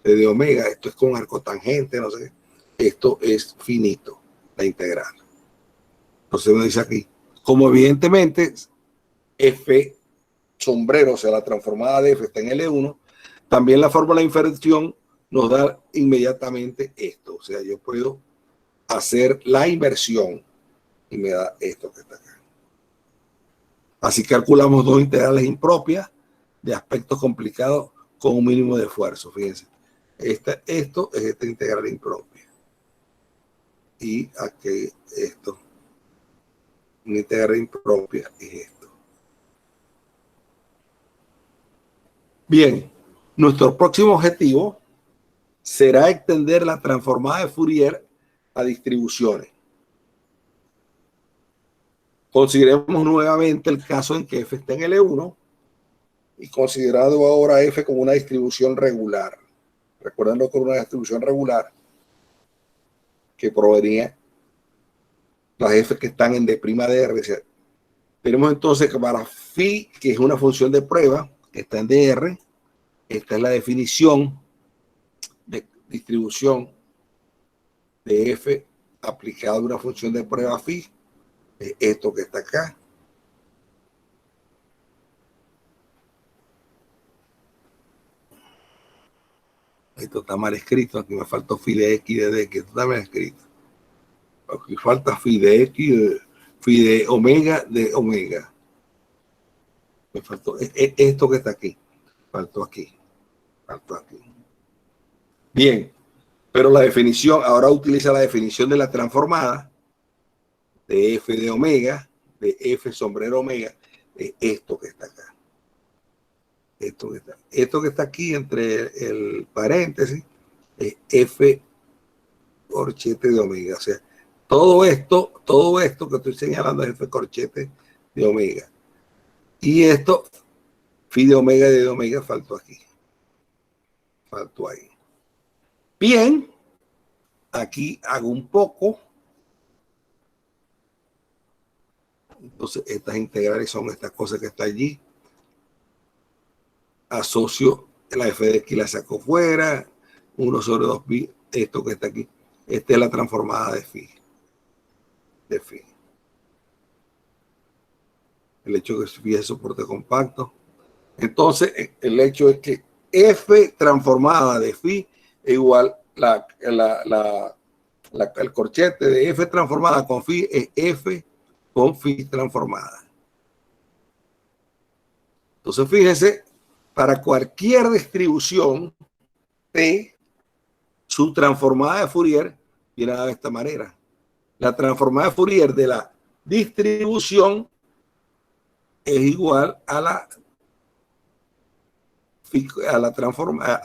de omega, esto es con arcotangente, no sé, esto es finito, la integral. Entonces me dice aquí, como evidentemente f sombrero, o sea, la transformada de f está en L1, también la fórmula de inversión nos da inmediatamente esto. O sea, yo puedo hacer la inversión y me da esto que está acá. Así calculamos dos integrales impropias de aspectos complicados con un mínimo de esfuerzo. Fíjense, esto es esta integral impropia. Y aquí esto, una integral impropia es esto. Bien, nuestro próximo objetivo será extender la transformada de Fourier a distribuciones. Consideremos nuevamente el caso en que f está en L1 y considerado ahora f como una distribución regular. Recordando que una distribución regular que provenía las f que están en d'R. Tenemos entonces que para phi, que es una función de prueba, que está en dr, esta es la definición de distribución de f aplicada a una función de prueba phi, es esto que está acá. Esto está mal escrito, aquí me faltó phi de x de d, que esto está mal escrito. Aquí falta phi de x, phi de omega de omega. Me faltó esto que está aquí. Faltó aquí. Bien, pero la definición, ahora utiliza la definición de la transformada de f de omega, de f sombrero omega, de esto que está acá. Esto que está aquí entre el paréntesis es f corchete de omega. O sea, todo esto que estoy señalando es f corchete de omega. Y esto, phi de omega faltó aquí. Faltó ahí. Bien, aquí hago un poco. Entonces, estas integrales son estas cosas que están allí. Asocio la f de x, la saco fuera. 1 sobre 2 pi, esto que está aquí. Esta es la transformada de phi. El hecho de que phi es soporte compacto. Entonces, el hecho es que f transformada de phi es igual el corchete de f transformada con phi es f con phi transformada. Entonces, fíjense, para cualquier distribución T, su transformada de Fourier viene de esta manera. La transformada de Fourier de la distribución es igual a la transformada,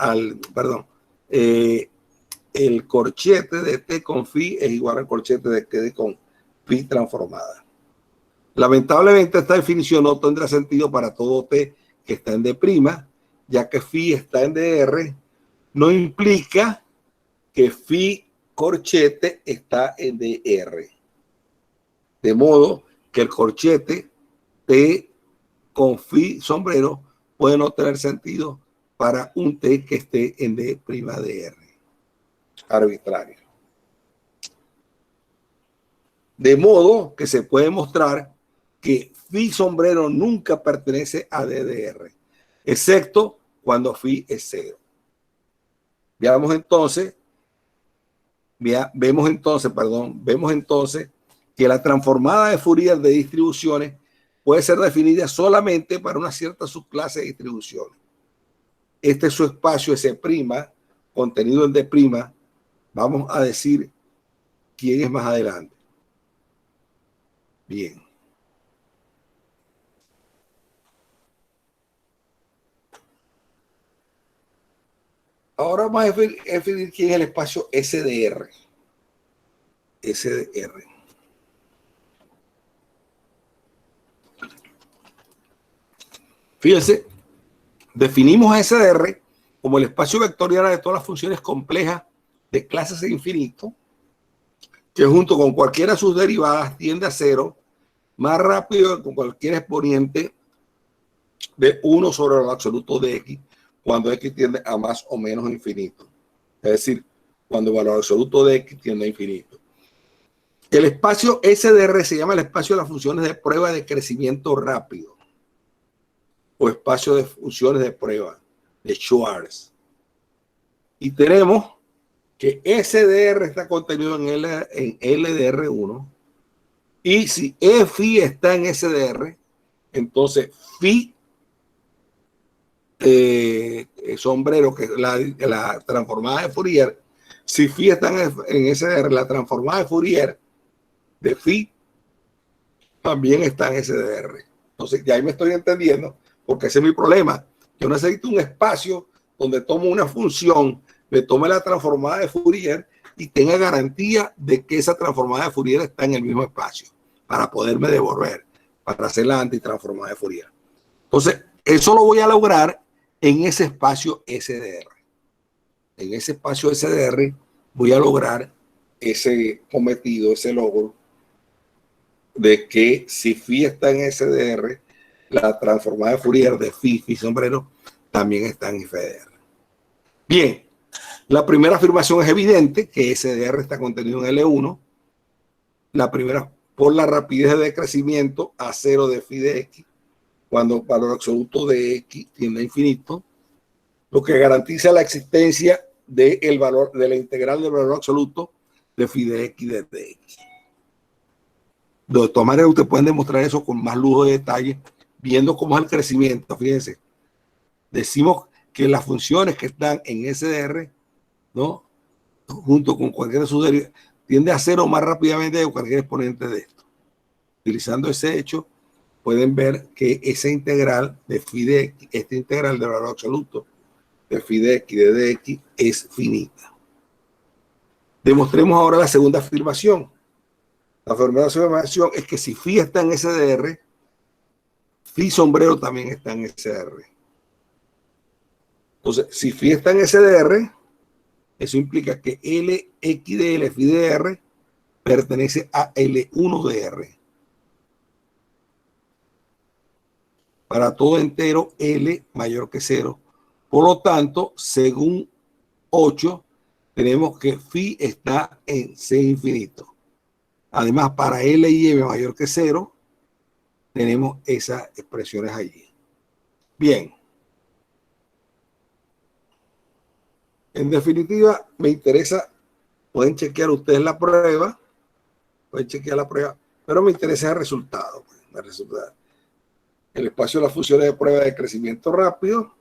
el corchete de T con phi es igual al corchete de T con phi transformada. Lamentablemente esta definición no tendrá sentido para todo T que está en D', ya que phi está en dr, no implica que phi corchete está en dr. De modo que el corchete T con phi sombrero puede no tener sentido para un T que esté en D''. Arbitrario. De modo que se puede mostrar que phi sombrero nunca pertenece a DDR, excepto cuando phi es 0. Vemos entonces que la transformada de Fourier de distribuciones puede ser definida solamente para una cierta subclase de distribuciones. Este es su espacio S', contenido en D'. Vamos a decir quién es más adelante. Bien. Ahora vamos a definir quién es el espacio SDR. SDR. Fíjense, definimos a SDR como el espacio vectorial de todas las funciones complejas de clases de infinito, que junto con cualquiera de sus derivadas tiende a 0 más rápido que con cualquier exponente de 1 sobre el absoluto de x, cuando x tiende a más o menos infinito. Es decir, cuando el valor absoluto de x tiende a infinito. El espacio SDR se llama el espacio de las funciones de prueba de crecimiento rápido, o espacio de funciones de prueba de Schwarz. Y tenemos que SDR está contenido en LDR1, y si phi está en SDR, entonces phi sombrero, que es la transformada de Fourier, si phi está en SDR, la transformada de Fourier de phi también está en SDR. Entonces, ya ahí me estoy entendiendo, porque ese es mi problema. Yo necesito un espacio donde tomo una función, le tome la transformada de Fourier y tenga garantía de que esa transformada de Fourier está en el mismo espacio para poderme devolver, para hacer la antitransformada de Fourier. Entonces, eso lo voy a lograr en ese espacio SDR. En ese espacio SDR voy a lograr ese cometido, ese logro de que si phi está en SDR, la transformada de Fourier de phi sombrero también está en FDR. Bien, la primera afirmación es evidente que SDR está contenido en L1. La primera, por la rapidez de decrecimiento a cero de phi de x, cuando el valor absoluto de x tiende a infinito, lo que garantiza la existencia del valor, de la integral del valor absoluto de phi de x desde x. De todas maneras, ustedes pueden demostrar eso con más lujo de detalle, viendo cómo es el crecimiento. Fíjense, decimos que las funciones que están en SDR, ¿no?, junto con cualquier de sus derivadas, tiende a cero más rápidamente que cualquier exponente de esto. Utilizando ese hecho, pueden ver que esa integral de phi de x, esta integral del valor absoluto de phi de x de dx es finita. Demostremos ahora la segunda afirmación. La segunda afirmación es que si phi está en SDR, phi sombrero también está en SDR. Entonces, si phi está en SDR, eso implica que Lx de L phi de R pertenece a L1 de R. Para todo entero, L mayor que 0. Por lo tanto, según 8, tenemos que phi está en C infinito. Además, para L y M mayor que 0, tenemos esas expresiones allí. Bien. En definitiva, me interesa, pueden chequear ustedes la prueba, pero me interesa el resultado. El espacio de las funciones de prueba de crecimiento rápido.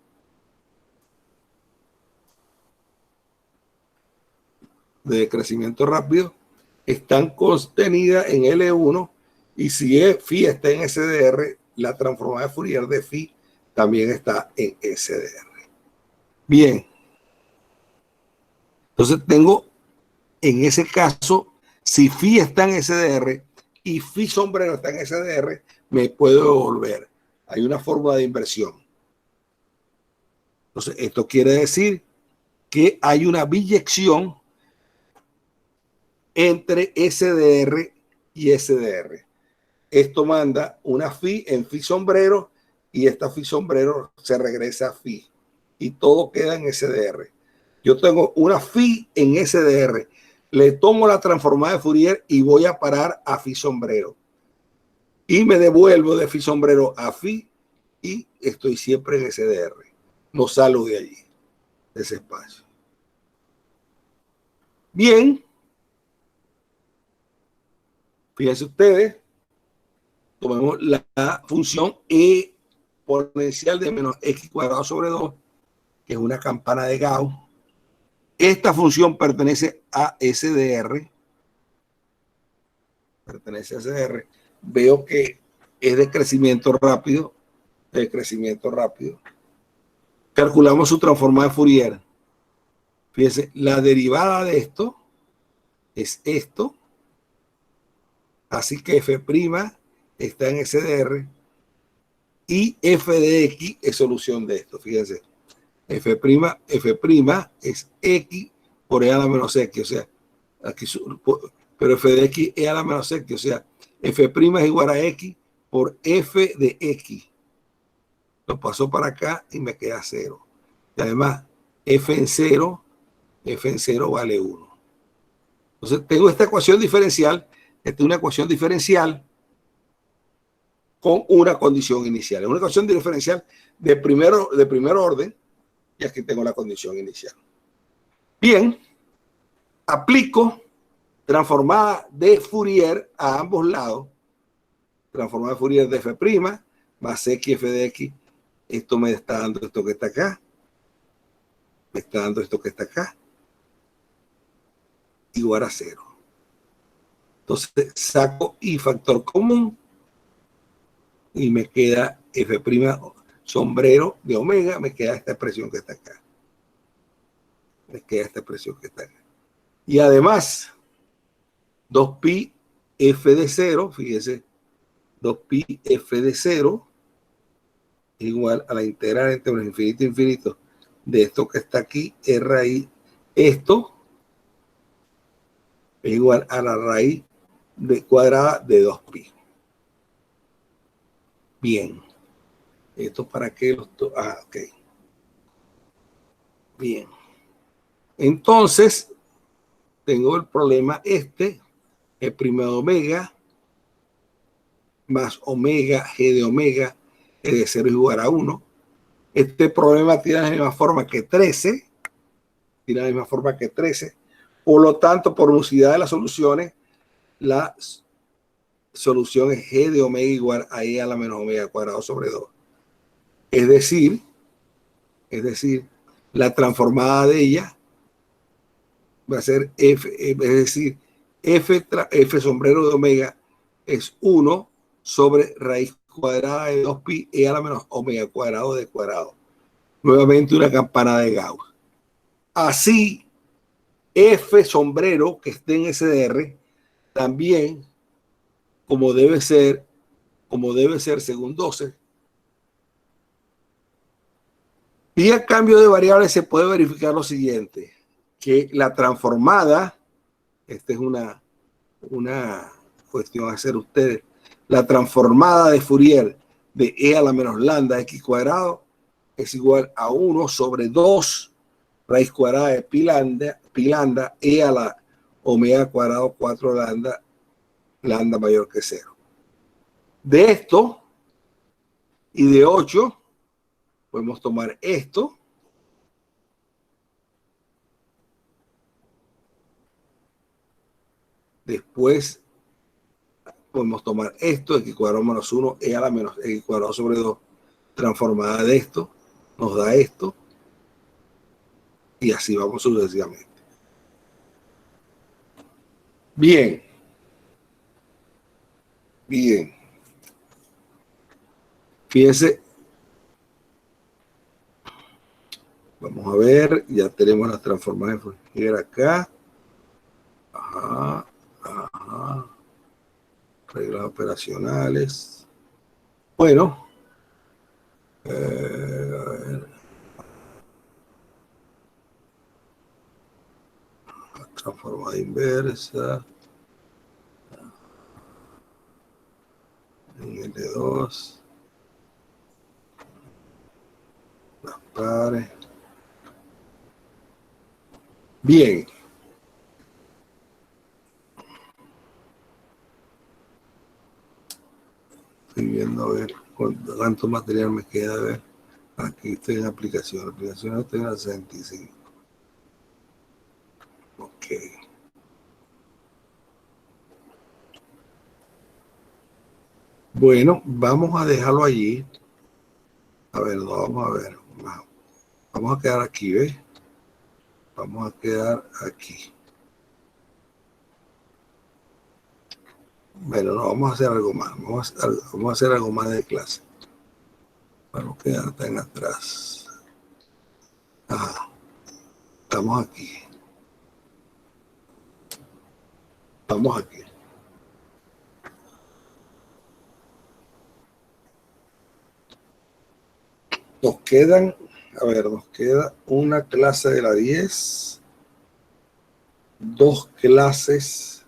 Están contenidas en L1, y si phi está en SDR, la transformada de Fourier de phi también está en SDR. Bien. Entonces tengo, en ese caso, si phi está en SDR y phi sombrero está en SDR, me puedo devolver. Hay una fórmula de inversión. Entonces, esto quiere decir que hay una biyección entre SDR y SDR. Esto manda una phi en phi sombrero y esta phi sombrero se regresa a phi y todo queda en SDR. Yo tengo una phi en SDR, le tomo la transformada de Fourier y voy a parar a phi sombrero y me devuelvo de phi sombrero a phi y estoy siempre en SDR. No salgo de allí, de ese espacio. Bien, fíjense ustedes, tomemos la función exponencial de menos x cuadrado sobre 2, que es una campana de Gauss. Esta función pertenece a SDR. Veo que es de crecimiento rápido. Calculamos su transformada de Fourier. Fíjense, la derivada de esto es esto. Así que f' está en SDR y f de x es solución de esto. Fíjense, f' es x por e a la menos x, o sea, aquí, pero f de x e a la menos x, o sea, f' es igual a x por f de x. Lo paso para acá y me queda 0. Y además, f en 0 vale 1. Entonces, tengo esta ecuación diferencial. Esta es una ecuación diferencial con una condición inicial. Es una ecuación diferencial de primer orden, y aquí tengo la condición inicial. Bien, aplico transformada de Fourier a ambos lados. Transformada de Fourier de f' más x f de x Esto me está dando esto que está acá. Me está dando esto que está acá. Igual a 0. Entonces saco I factor común y me queda F' sombrero de omega, me queda esta expresión que está acá. Me queda esta expresión que está acá. Y además, 2pi f de 0, fíjese, 2pi f de 0 igual a la integral entre los infinito e infinito de esto que está aquí, es raíz. Esto es igual a la raíz de cuadrada de 2pi. Bien. ¿Esto para qué? Ok. Bien. Entonces, tengo el problema este, el prima de omega más omega g de omega es de 0 igual a 1. Este problema tiene la misma forma que 13. Tiene la misma forma que 13. Por lo tanto, por unicidad de las soluciones, la solución es g de omega igual a e a la menos omega cuadrado sobre 2. Es decir, la transformada de ella va a ser f, es decir, f sombrero de omega es 1 sobre raíz cuadrada de 2pi e a la menos omega cuadrado de cuadrado. Nuevamente una campana de Gauss. Así, f sombrero que esté en SDR también, como debe ser según 12, vía cambio de variables se puede verificar lo siguiente, que la transformada, esta es una cuestión a hacer ustedes, la transformada de Fourier de e a la menos lambda x cuadrado es igual a 1 sobre 2 raíz cuadrada de pi lambda e a la omega cuadrado 4 lambda mayor que 0. De esto y de 8 podemos tomar esto después podemos tomar esto, x cuadrado menos 1 e a la menos x cuadrado sobre 2 transformada de esto nos da esto y así vamos sucesivamente. Bien. Fíjense. Vamos a ver, ya tenemos las transformadas de Fourier acá. Reglas operacionales. Bueno. A ver. Transformada inversa. En L2. Las pares. Bien. Estoy viendo a ver cuánto material me queda. A ver. Aquí estoy en aplicación. Aplicación estoy en la 65. Ok. Bueno, vamos a dejarlo allí. A ver, no, vamos a ver. Vamos a quedar aquí, ¿ves? Vamos a quedar aquí. Bueno, no, vamos a hacer algo más. Vamos a hacer algo más de clase. Para no quedar tan atrás. Ajá. Estamos aquí. Estamos aquí. Nos quedan, a ver, nos queda una clase de la 10, 2 clases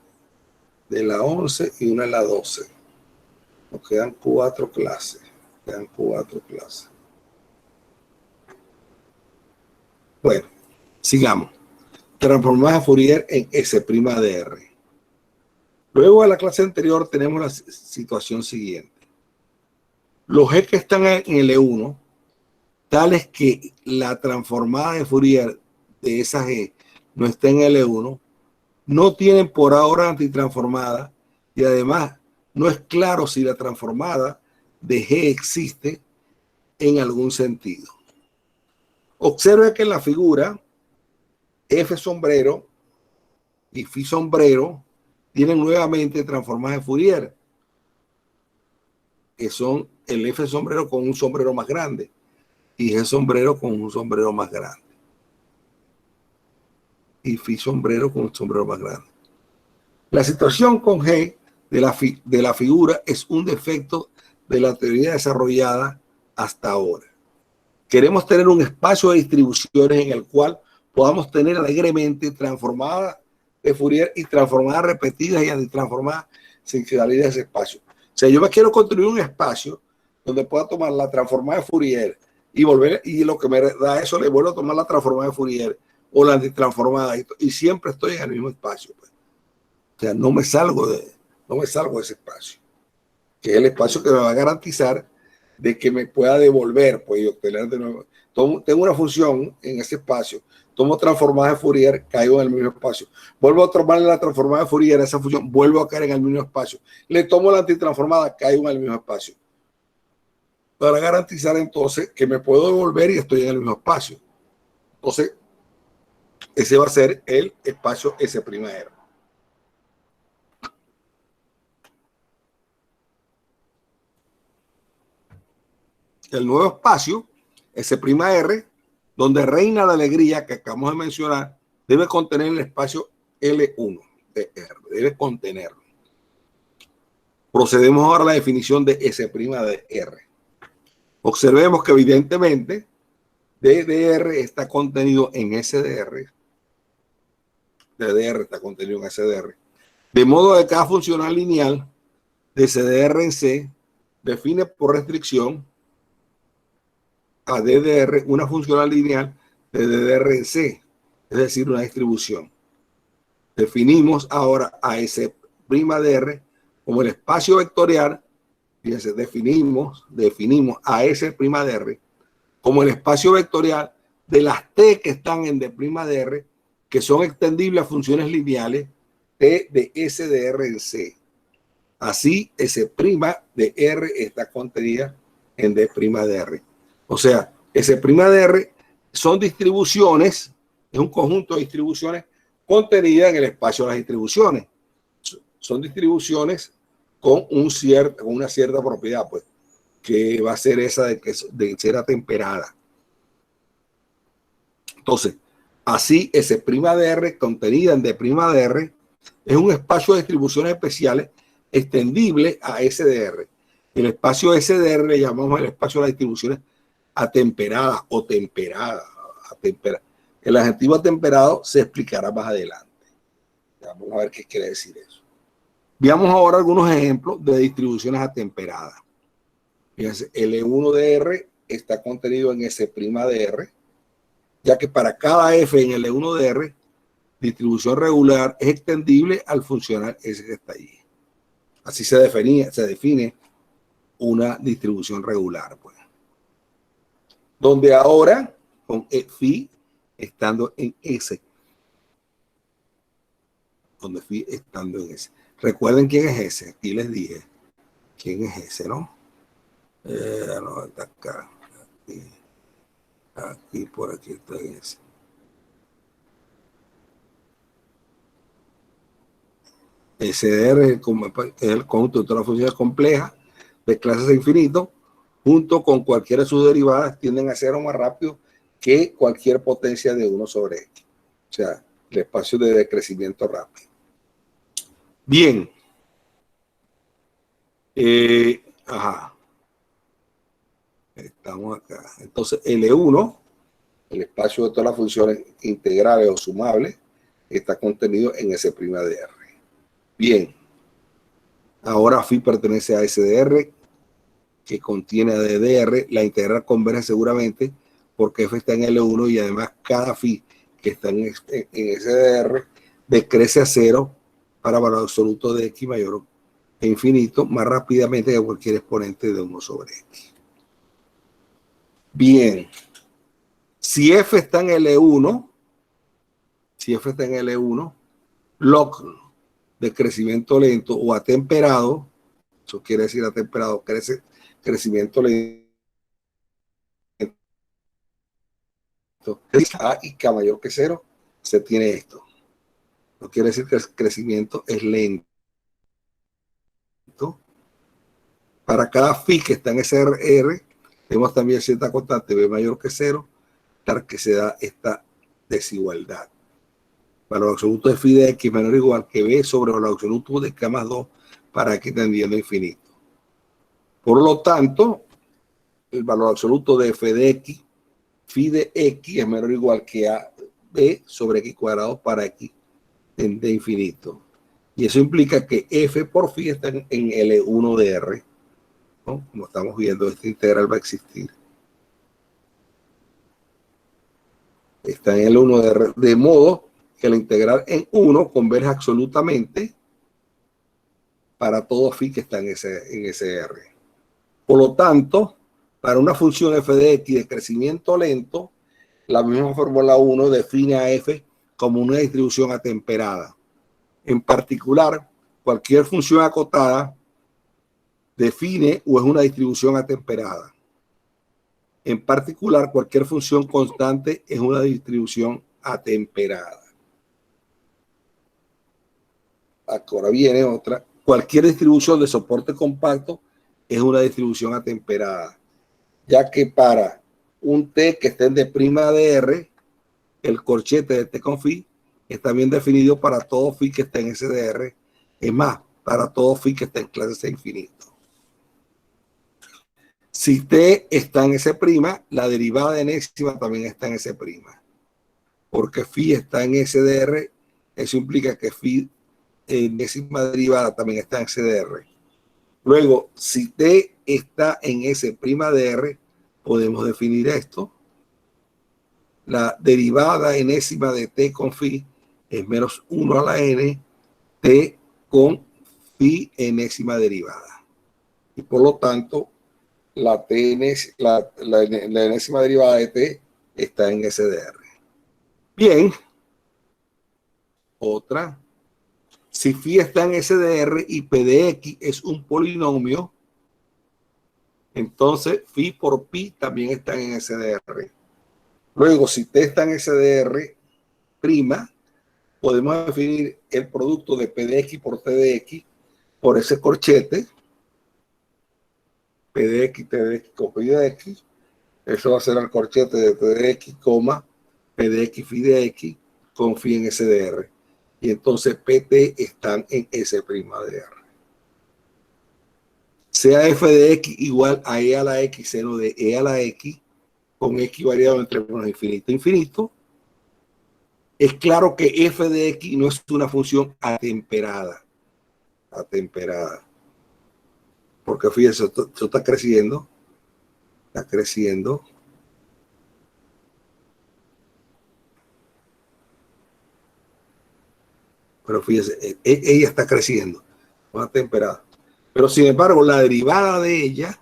de la 11 y una de la 12. Nos quedan 4 clases. Bueno, sigamos. Transformada Fourier en S' de R. Luego de la clase anterior tenemos la situación siguiente. Los G que están en L1, tales que la transformada de Fourier de esa G no está en L1, no tienen por ahora antitransformada y además no es claro si la transformada de G existe en algún sentido. Observe que en la figura F sombrero y Phi sombrero tienen nuevamente transformadas de Fourier, que son el F sombrero con un sombrero más grande y G sombrero con un sombrero más grande. Y Phi sombrero con un sombrero más grande. La situación con G de la figura es un defecto de la teoría desarrollada hasta ahora. Queremos tener un espacio de distribuciones en el cual podamos tener alegremente transformadas de Fourier y transformadas repetidas y antitransformadas sin salir de ese espacio. O sea, yo me quiero construir un espacio donde pueda tomar la transformada de Fourier y volver, y lo que me da eso, le vuelvo a tomar la transformada de Fourier o la antitransformada y siempre estoy en el mismo espacio. Pues. O sea, no me salgo de ese espacio, que es el espacio que me va a garantizar de que me pueda devolver, pues, y obtener de nuevo. Tengo una función en ese espacio, tomo transformada de Fourier, caigo en el mismo espacio. Vuelvo a tomar la transformada de Fourier, esa función, vuelvo a caer en el mismo espacio. Le tomo la antitransformada, caigo en el mismo espacio. Para garantizar entonces que me puedo devolver y estoy en el mismo espacio. Entonces, ese va a ser el espacio S'. El nuevo espacio, S', donde reina la alegría que acabamos de mencionar, debe contener el espacio L1 de R, debe contenerlo. Procedemos ahora a la definición de S' de R. Observemos que evidentemente DDR está contenido en SDR. DDR está contenido en SDR. De modo que cada funcional lineal de CDR en C define por restricción a DDR una funcional lineal de DDR en C, es decir, una distribución. Definimos ahora a S' de R como el espacio vectorial. Fíjense, definimos a S' de R como el espacio vectorial de las T que están en D' de R, que son extendibles a funciones lineales T de S de R en C. Así, S' de R está contenida en D' de R. O sea, S' de R son distribuciones, es un conjunto de distribuciones contenidas en el espacio de las distribuciones. Son distribuciones con una cierta propiedad, pues, que va a ser esa de ser atemperada. Entonces, así S' de R contenida en D' de R es un espacio de distribuciones especiales extendible a SDR. El espacio SDR le llamamos el espacio de las distribuciones atemperadas o temperadas. El adjetivo atemperado se explicará más adelante. Vamos a ver qué quiere decir eso. Veamos ahora algunos ejemplos de distribuciones atemperadas. Fíjense, L1 de R está contenido en S' de R, ya que para cada F en L1 de R, distribución regular es extendible al funcional S que está allí. Así se define una distribución regular, pues. Donde ahora, con phi estando en S. Donde phi estando en S. Recuerden quién es S. Aquí les dije quién es S, ¿no? No, está acá. Aquí, por aquí está S. SDR es el conjunto de todas las funciones complejas de clases de infinito, junto con cualquiera de sus derivadas, tienden a ser más rápido que cualquier potencia de 1 sobre X. O sea, el espacio de decrecimiento rápido. Bien. Estamos acá. Entonces, L1, el espacio de todas las funciones integrales o sumables, está contenido en S' de R. Bien. Ahora phi pertenece a SDR, que contiene a DDR. La integral converge seguramente porque F está en L1 y además cada phi que está en SDR decrece a 0 para valor absoluto de X mayor a infinito más rápidamente que cualquier exponente de 1 sobre X. Bien. Si F está en L1, log de crecimiento lento o atemperado, eso quiere decir atemperado, crecimiento lento, Es A y K mayor que 0, se tiene esto. No quiere decir que el crecimiento es lento. Para cada phi que está en ese R, tenemos también cierta constante B mayor que 0, para que se da esta desigualdad. Valor absoluto de phi de X menor o igual que B sobre valor absoluto de K más 2 para X tendiendo a infinito. Por lo tanto, el valor absoluto de f de X, phi de X es menor o igual que a B sobre X cuadrado para X tende a infinito. Y eso implica que f por phi está en L1 de R, ¿no? Como estamos viendo, esta integral va a existir. Está en L1 de R, de modo que la integral en 1 converge absolutamente para todo phi que está en ese R. Por lo tanto, para una función f de X de crecimiento lento, la misma fórmula 1 define a f como una distribución atemperada. En particular, cualquier función acotada define o es una distribución atemperada. En particular, cualquier función constante es una distribución atemperada. Ahora viene otra. Cualquier distribución de soporte compacto es una distribución atemperada, ya que para un T que esté en D' de R, el corchete de T con phi está bien definido para todo phi que esté en SDR. Es más, para todo phi que esté en clase C infinito. Si T está en S', la derivada de enésima también está en S'. Porque phi está en SDR, eso implica que phi enésima derivada también está en SDR. Luego, si T está en S' de R, podemos definir esto. La derivada enésima de T con phi es menos 1 a la n, T con phi enésima derivada. Y por lo tanto, la enésima derivada de T está en SDR. Bien. Otra. Si phi está en SDR y P de X es un polinomio, entonces phi por pi también está en SDR. Luego, si T está en SDR', podemos definir el producto de P de X por T de X por ese corchete, P de X, T de X con Phi de X. Eso va a ser el corchete de T de X, P de X, Phi de X con Phi en SDR. Y entonces PT están en S' de R. Sea F de X igual a E a la X seno de E a la X con X variado entre menos infinito e infinito, es claro que f de X no es una función atemperada. Porque fíjense, esto está creciendo. Está creciendo. Pero fíjense, ella está creciendo. No atemperada. Pero sin embargo, la derivada de ella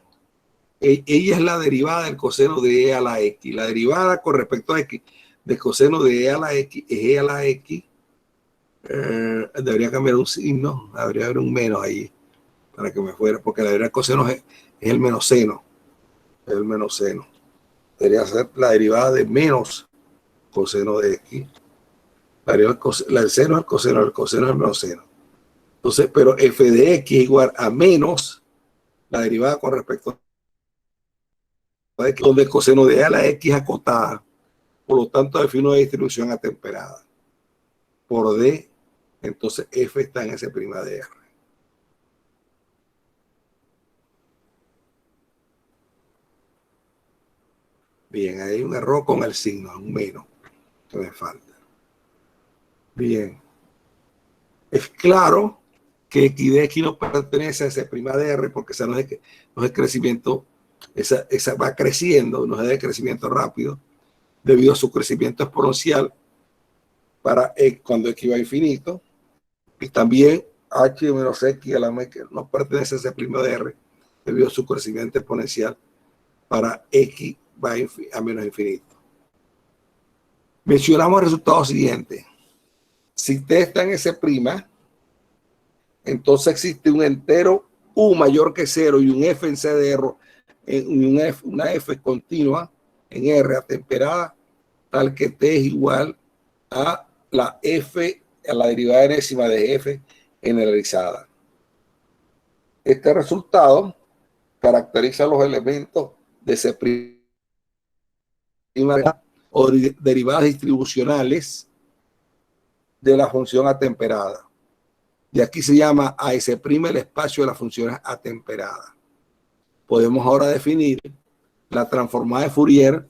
es la derivada del coseno de E a la X. La derivada con respecto a X del coseno de E a la X es E a la X. Debería cambiar un signo, debería haber un menos ahí para que me fuera, porque la derivada del coseno es el menos seno. Es el menos seno. Debería ser la derivada de menos coseno de X. El seno es el coseno es el menos seno. Entonces, pero f de X es igual a menos la derivada con respecto a X, donde el coseno de A a la X es acotada. Por lo tanto, defino una distribución atemperada por D. Entonces, F está en S' de R. Bien, hay un error con el signo, un menos que me falta. Bien. Es claro que X de X no pertenece a S' de R porque esa no es el crecimiento, esa va creciendo, no es de crecimiento rápido, debido a su crecimiento exponencial para X cuando X va a infinito. Y también H menos X a la M que no pertenece a S' de R debido a su crecimiento exponencial para X va a menos infinito. Mencionamos el resultado siguiente. Si T está en S', entonces existe un entero U mayor que 0 y un F en C de R, una F continua en R atemperada, tal que t es igual a la f, a la derivada enésima de f generalizada. Este resultado caracteriza los elementos de C' o derivadas distribucionales de la función atemperada. De aquí se llama a S' el espacio de las funciones atemperadas. Podemos ahora definir la transformada de Fourier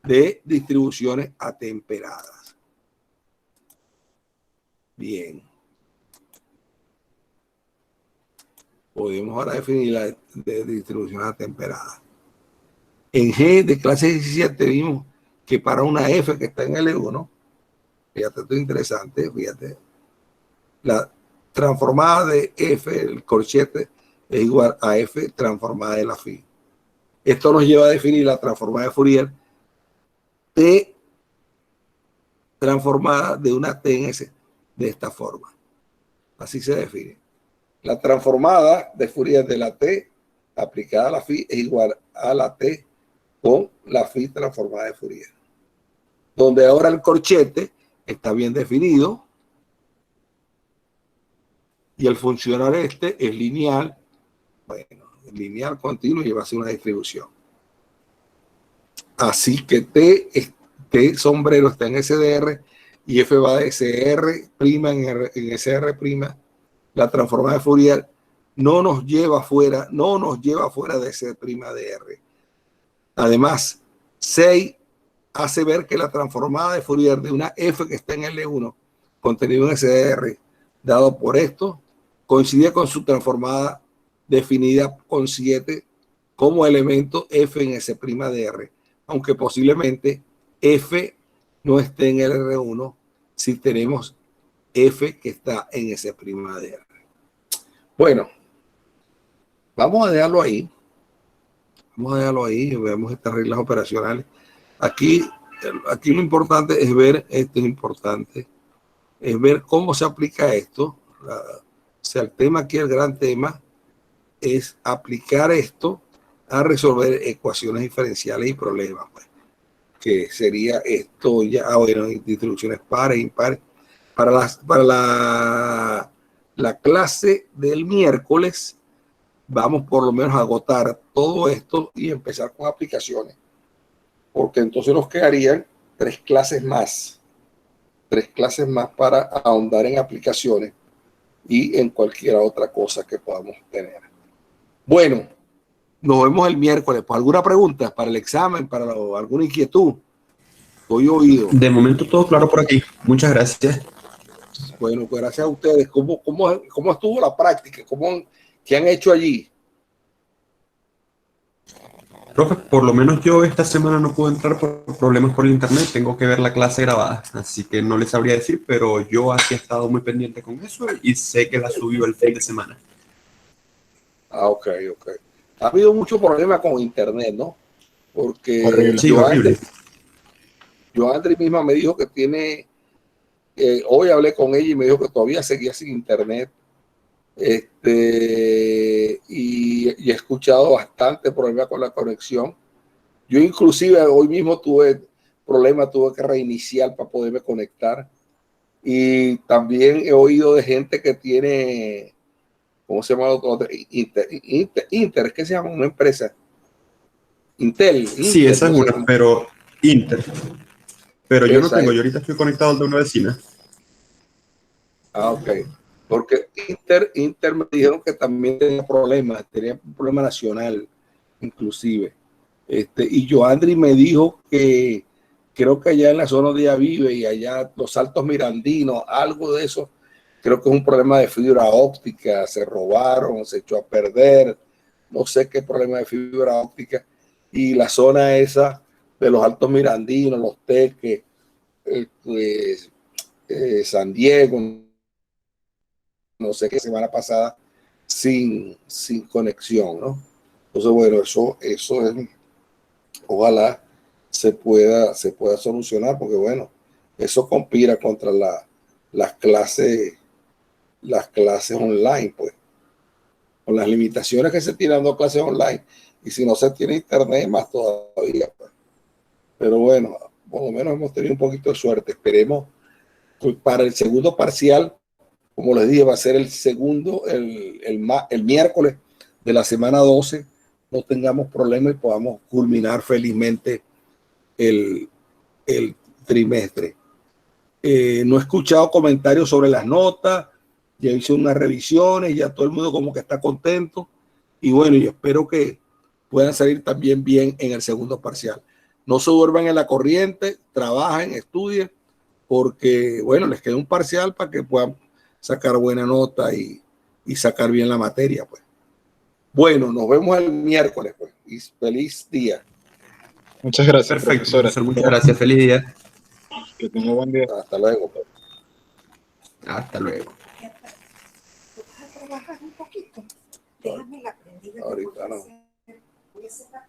de distribuciones atemperadas. Bien. Podemos ahora definir la de distribuciones atemperadas. En G de clase 17 vimos que para una F que está en L1, fíjate, esto es interesante, fíjate, la transformada de F, el corchete, es igual a F transformada de la phi. Esto nos lleva a definir la transformada de Fourier T transformada de una T en S de esta forma. Así se define. La transformada de Fourier de la T aplicada a la phi es igual a la T con la phi transformada de Fourier. Donde ahora el corchete está bien definido y el funcional este es lineal. Bueno, lineal continuo y va a ser una distribución. Así que T sombrero está en SDR y F va de SR' en SR'. La transformada de Fourier no nos lleva fuera de S' de R. Además, 6 hace ver que la transformada de Fourier de una F que está en L1 contenido en SDR dado por esto coincide con su transformada definida con 7 como elemento F en S' de R, aunque posiblemente F no esté en el R1 si tenemos F que está en S' de R. Bueno, vamos a dejarlo ahí. Vamos a dejarlo ahí y vemos estas reglas operacionales. Aquí lo importante es ver, esto es importante, es ver cómo se aplica esto. O sea, el tema aquí, el gran tema, es aplicar esto a resolver ecuaciones diferenciales y problemas, pues, que sería esto ya, bueno, distribuciones pares, impares. Para la clase del miércoles vamos por lo menos a agotar todo esto y empezar con aplicaciones, porque entonces nos quedarían 3 clases más para ahondar en aplicaciones y en cualquier otra cosa que podamos tener. Bueno, nos vemos el miércoles. ¿Por alguna pregunta para el examen, para alguna inquietud? Estoy oído. De momento todo claro por aquí. Muchas gracias. Bueno, pues gracias a ustedes. ¿Cómo estuvo la práctica? ¿Qué han hecho allí? Profe, por lo menos yo esta semana no puedo entrar por problemas por el internet, tengo que ver la clase grabada, así que no les sabría decir, pero yo aquí he estado muy pendiente con eso y sé que la subió el fin de semana. Ah, ok. Ha habido mucho problema con internet, ¿no? Porque Horrible. Sí, horrible. Joandri misma me dijo que tiene, hoy hablé con ella y me dijo que todavía seguía sin internet. Y he escuchado bastante problema con la conexión. Yo inclusive hoy mismo tuve que reiniciar para poderme conectar. Y también he oído de gente que tiene, ¿cómo se llama? Inter, ¿qué se llama? Una empresa. Intel. Sí, esa es una, pero Inter. Pero yo no tengo, yo es. ahorita estoy conectado al de una vecina. Ah, ok. Porque Inter me dijeron que también tenía un problema nacional, inclusive. Y Joandri me dijo que creo que allá en la zona donde ella vive y allá los Altos Mirandinos, algo de eso, creo que es un problema de fibra óptica, se robaron, se echó a perder, no sé qué problema de fibra óptica. Y la zona esa de los Altos Mirandinos, los Teques, San Diego, no sé qué semana pasada, sin conexión, ¿no? Entonces, bueno, eso es, ojalá se pueda solucionar, porque bueno, eso conspira contra las clases online, pues, con las limitaciones que se tienen dando clases online, y si no se tiene internet, más todavía, pues. Pero bueno, por lo menos hemos tenido un poquito de suerte. Esperemos pues, para el segundo parcial, como les dije, va a ser el segundo, el miércoles de la semana 12, no tengamos problemas y podamos culminar felizmente el trimestre. No he escuchado comentarios sobre las notas, ya hice unas revisiones, ya todo el mundo como que está contento y bueno, yo espero que puedan salir también bien en el segundo parcial. No se duerman en la corriente, trabajen, estudien, porque bueno, les queda un parcial para que puedan sacar buena nota y sacar bien la materia, pues. Bueno, nos vemos el miércoles, pues, y feliz día. Muchas gracias, Perfecto, profesora. profesor, muchas gracias. Feliz día. Que tenga buen día. Hasta luego, pues. Hasta luego. ¿Tú vas a trabajar un poquito? Déjame la prendida. Ahorita no. Voy a hacer la